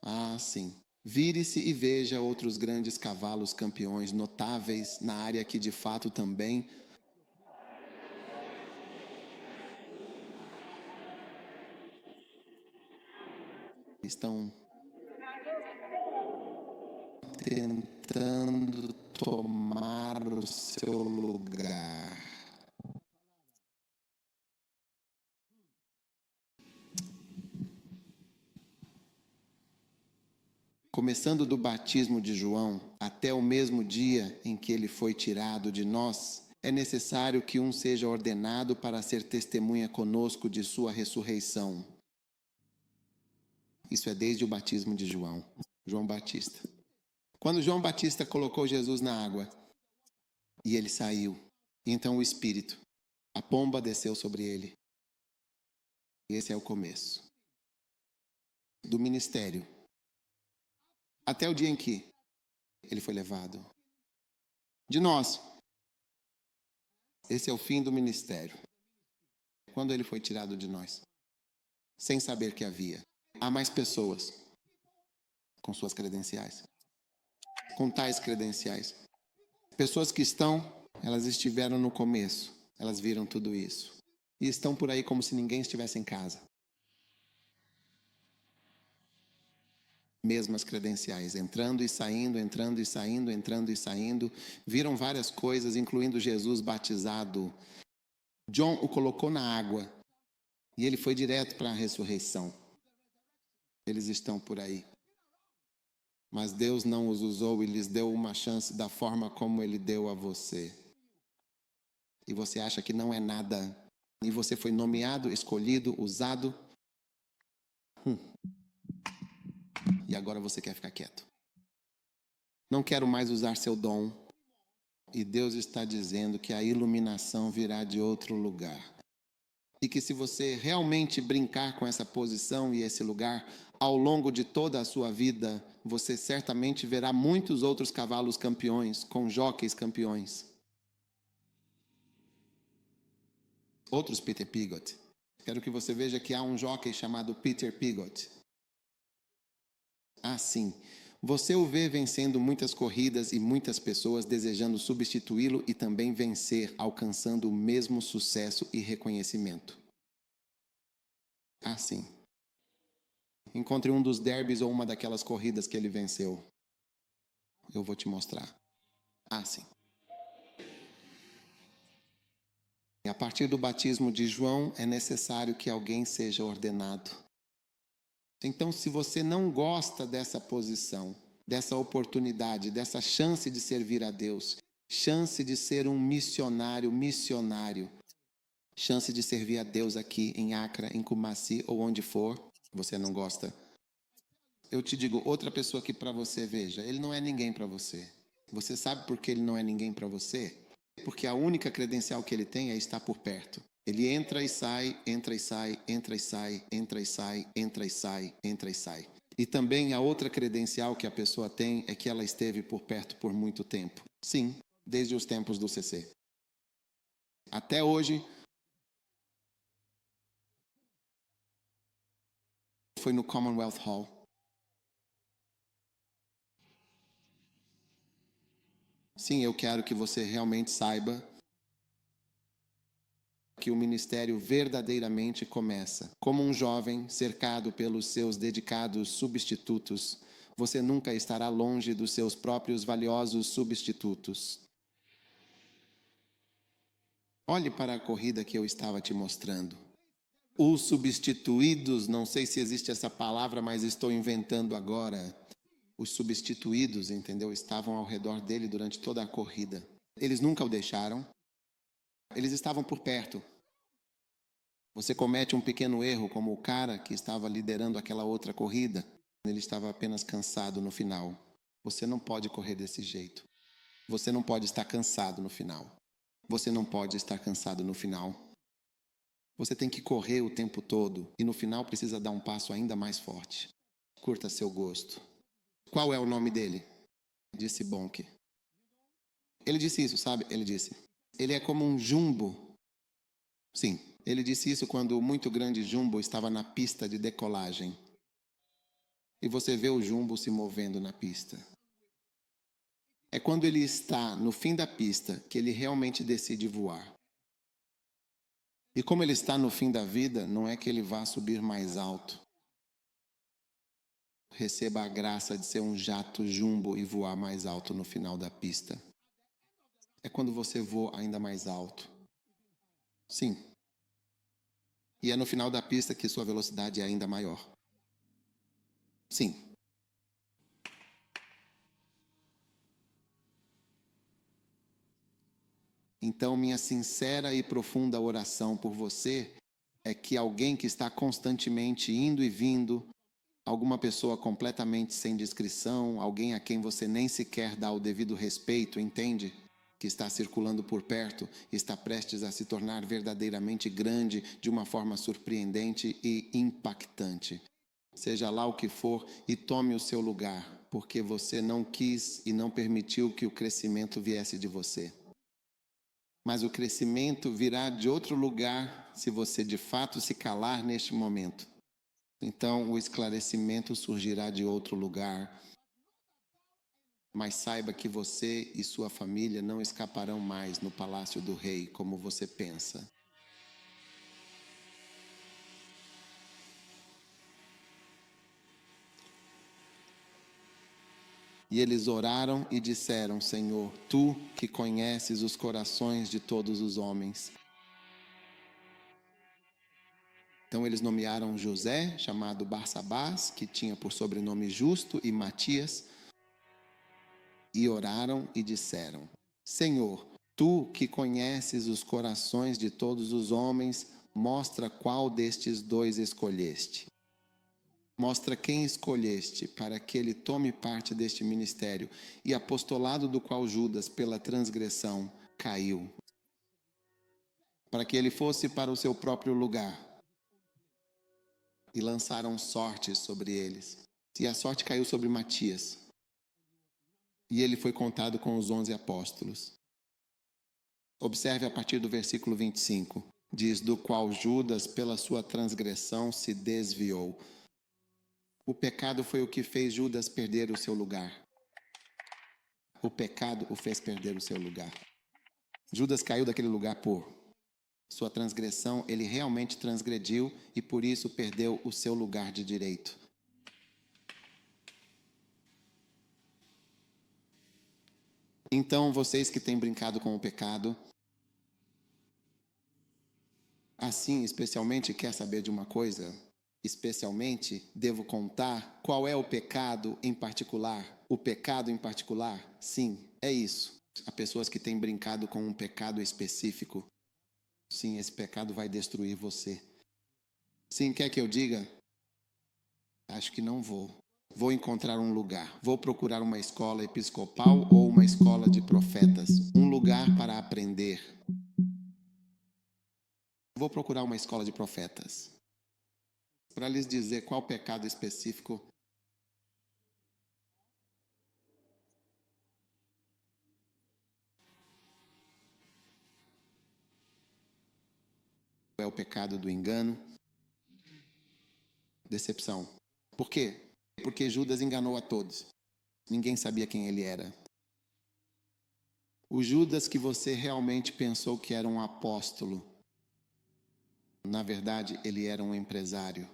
Ah, sim. Vire-se e veja outros grandes cavalos campeões notáveis na área que de fato também estão tentando tomar o seu lugar. Começando do batismo de João até o mesmo dia em que ele foi tirado de nós, é necessário que um seja ordenado para ser testemunha conosco de sua ressurreição. Isso é desde o batismo de João, João Batista. Quando João Batista colocou Jesus na água e ele saiu, então o Espírito, a pomba desceu sobre ele. Esse é o começo do ministério. Até o dia em que ele foi levado. De nós, esse é o fim do ministério. Quando ele foi tirado de nós, sem saber que havia. Há mais pessoas com suas credenciais, com tais credenciais. Pessoas que elas estiveram no começo, elas viram tudo isso. E estão por aí como se ninguém estivesse em casa. Mesmas credenciais, entrando e saindo, entrando e saindo, entrando e saindo. Viram várias coisas, incluindo Jesus batizado. John o colocou na água e ele foi direto para a ressurreição. Eles estão por aí. Mas Deus não os usou e lhes deu uma chance da forma como Ele deu a você. E você acha que não é nada. E você foi nomeado, escolhido, usado. E agora você quer ficar quieto. Não quero mais usar seu dom. E Deus está dizendo que a iluminação virá de outro lugar. E que se você realmente brincar com essa posição e esse lugar, ao longo de toda a sua vida, você certamente verá muitos outros cavalos campeões, com jockeys campeões. Outros Peter Pigot. Quero que você veja que há um jockey chamado Peter Pigot. Sim. Você o vê vencendo muitas corridas e muitas pessoas desejando substituí-lo e também vencer, alcançando o mesmo sucesso e reconhecimento. Sim. Encontre um dos derbys ou uma daquelas corridas que ele venceu. Eu vou te mostrar. Sim. E a partir do batismo de João, é necessário que alguém seja ordenado. Então, se você não gosta dessa posição, dessa oportunidade, dessa chance de servir a Deus, chance de ser um missionário, chance de servir a Deus aqui em Accra, em Kumasi ou onde for, você não gosta. Eu te digo, outra pessoa que para você, veja, ele não é ninguém para você. Você sabe por que ele não é ninguém para você? Porque a única credencial que ele tem é estar por perto. Ele entra e sai, entra e sai, entra e sai, entra e sai, entra e sai, entra e sai. E também a outra credencial que a pessoa tem é que ela esteve por perto por muito tempo. Sim, desde os tempos do CC. Até hoje, foi no Commonwealth Hall. Sim, eu quero que você realmente saiba que o ministério verdadeiramente começa. Como um jovem cercado pelos seus dedicados substitutos, você nunca estará longe dos seus próprios valiosos substitutos. Olhe para a corrida que eu estava te mostrando. Os substituídos, não sei se existe essa palavra, mas estou inventando agora. Os substituídos, entendeu? Estavam ao redor dele durante toda a corrida. Eles nunca o deixaram. Eles estavam por perto. Você comete um pequeno erro como o cara que estava liderando aquela outra corrida. Ele estava apenas cansado no final. Você não pode correr desse jeito. Você não pode estar cansado no final. Você não pode estar cansado no final. Você tem que correr o tempo todo e no final precisa dar um passo ainda mais forte. Curta seu gosto. Qual é o nome dele? Disse Bonk. Ele disse isso, sabe? Ele disse. Ele é como um jumbo. Sim, ele disse isso quando o muito grande jumbo estava na pista de decolagem. E você vê o jumbo se movendo na pista. É quando ele está no fim da pista que ele realmente decide voar. E como ele está no fim da vida, não é que ele vá subir mais alto. Receba a graça de ser um jato jumbo e voar mais alto no final da pista. É quando você voa ainda mais alto. Sim. E é no final da pista que sua velocidade é ainda maior. Sim. Então, minha sincera e profunda oração por você é que alguém que está constantemente indo e vindo, alguma pessoa completamente sem discrição, alguém a quem você nem sequer dá o devido respeito, entende? Que está circulando por perto, está prestes a se tornar verdadeiramente grande de uma forma surpreendente e impactante. Seja lá o que for, e tome o seu lugar, porque você não quis e não permitiu que o crescimento viesse de você. Mas o crescimento virá de outro lugar se você de fato se calar neste momento. Então o esclarecimento surgirá de outro lugar. Mas saiba que você e sua família não escaparão mais no palácio do rei como você pensa. E eles oraram e disseram: Senhor, tu que conheces os corações de todos os homens. Então eles nomearam José, chamado Barsabás, que tinha por sobrenome Justo, e Matias, e oraram e disseram: Senhor, tu que conheces os corações de todos os homens, mostra qual destes dois escolheste. Mostra quem escolheste para que ele tome parte deste ministério e apostolado do qual Judas, pela transgressão, caiu. Para que ele fosse para o seu próprio lugar. E lançaram sorte sobre eles. E a sorte caiu sobre Matias. E ele foi contado com os 11 apóstolos. Observe a partir do versículo 25. Diz: do qual Judas, pela sua transgressão, se desviou. O pecado foi o que fez Judas perder o seu lugar. O pecado o fez perder o seu lugar. Judas caiu daquele lugar por sua transgressão, ele realmente transgrediu e por isso perdeu o seu lugar de direito. Então, vocês que têm brincado com o pecado, assim, especialmente, quer saber de uma coisa? Especialmente, devo contar qual é o pecado em particular. O pecado em particular? Sim, é isso. Há pessoas que têm brincado com um pecado específico. Sim, esse pecado vai destruir você. Sim, quer que eu diga? Acho que não vou. Vou encontrar um lugar. Vou procurar uma escola episcopal ou uma escola de profetas. Um lugar para aprender. Vou procurar uma escola de profetas. Para lhes dizer qual pecado específico é o pecado do engano, decepção. Por quê? Porque Judas enganou a todos. Ninguém sabia quem ele era. O Judas que você realmente pensou que era um apóstolo, na verdade, ele era um empresário.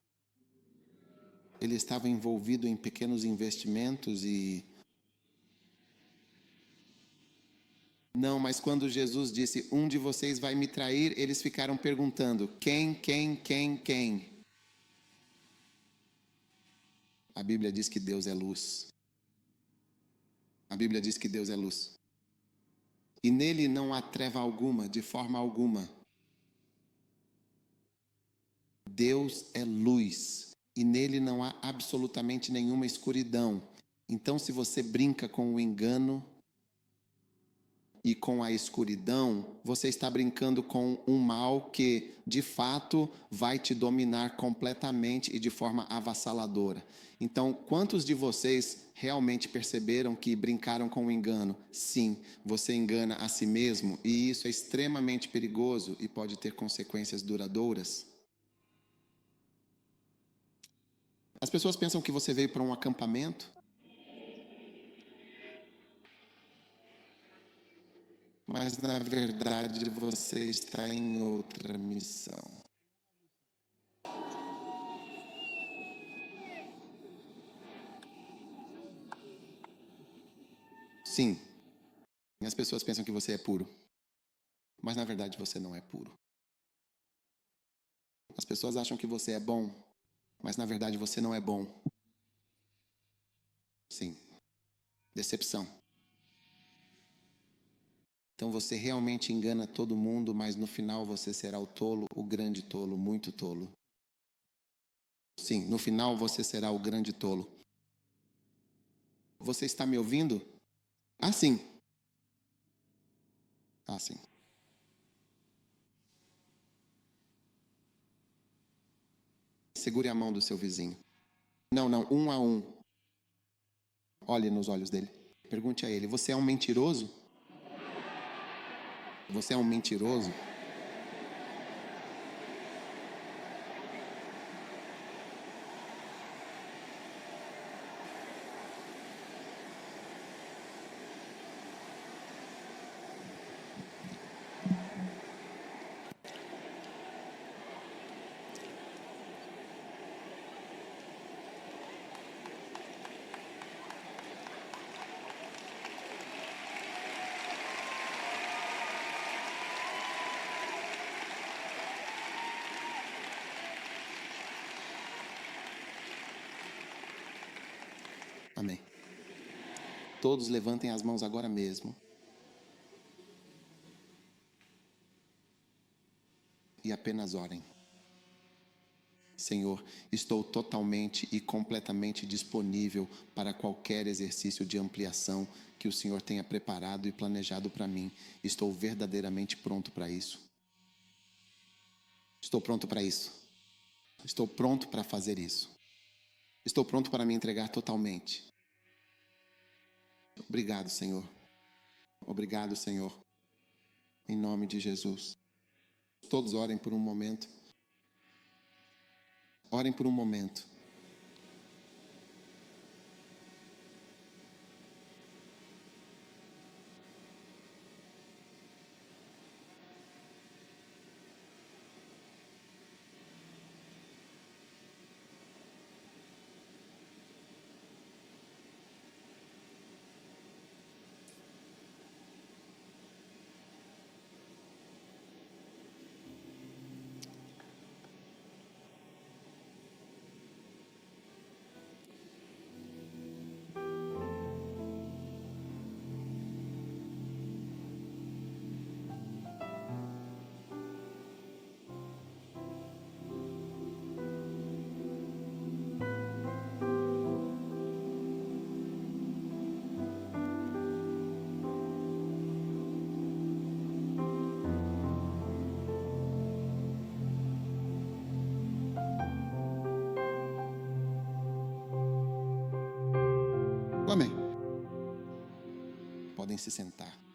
Ele estava envolvido em pequenos investimentos e... Não, mas quando Jesus disse, um de vocês vai me trair, eles ficaram perguntando, quem? A Bíblia diz que Deus é luz. A Bíblia diz que Deus é luz. E nele não há treva alguma, de forma alguma. Deus é luz. E nele não há absolutamente nenhuma escuridão. Então, se você brinca com o engano e com a escuridão, você está brincando com um mal que, de fato, vai te dominar completamente e de forma avassaladora. Então, quantos de vocês realmente perceberam que brincaram com o engano? Sim, você engana a si mesmo e isso é extremamente perigoso e pode ter consequências duradouras. As pessoas pensam que você veio para um acampamento, mas na verdade você está em outra missão. Sim, as pessoas pensam que você é puro, mas na verdade você não é puro. As pessoas acham que você é bom, mas na verdade você não é bom. Sim, decepção. Então você realmente engana todo mundo, mas no final você será o tolo, o grande tolo, muito tolo. Sim, no final você será o grande tolo. Você está me ouvindo? Ah, sim. Ah, sim. Segure a mão do seu vizinho. Não, não, um a um. Olhe nos olhos dele. Pergunte a ele: você é um mentiroso? Você é um mentiroso? Amém. Todos levantem as mãos agora mesmo. E apenas orem. Senhor, estou totalmente e completamente disponível para qualquer exercício de ampliação que o Senhor tenha preparado e planejado para mim. Estou verdadeiramente pronto para isso. Estou pronto para isso. Estou pronto para fazer isso. Estou pronto para me entregar totalmente. Obrigado, Senhor. Obrigado, Senhor. Em nome de Jesus. Todos orem por um momento. Orem por um momento. Amém. Podem se sentar.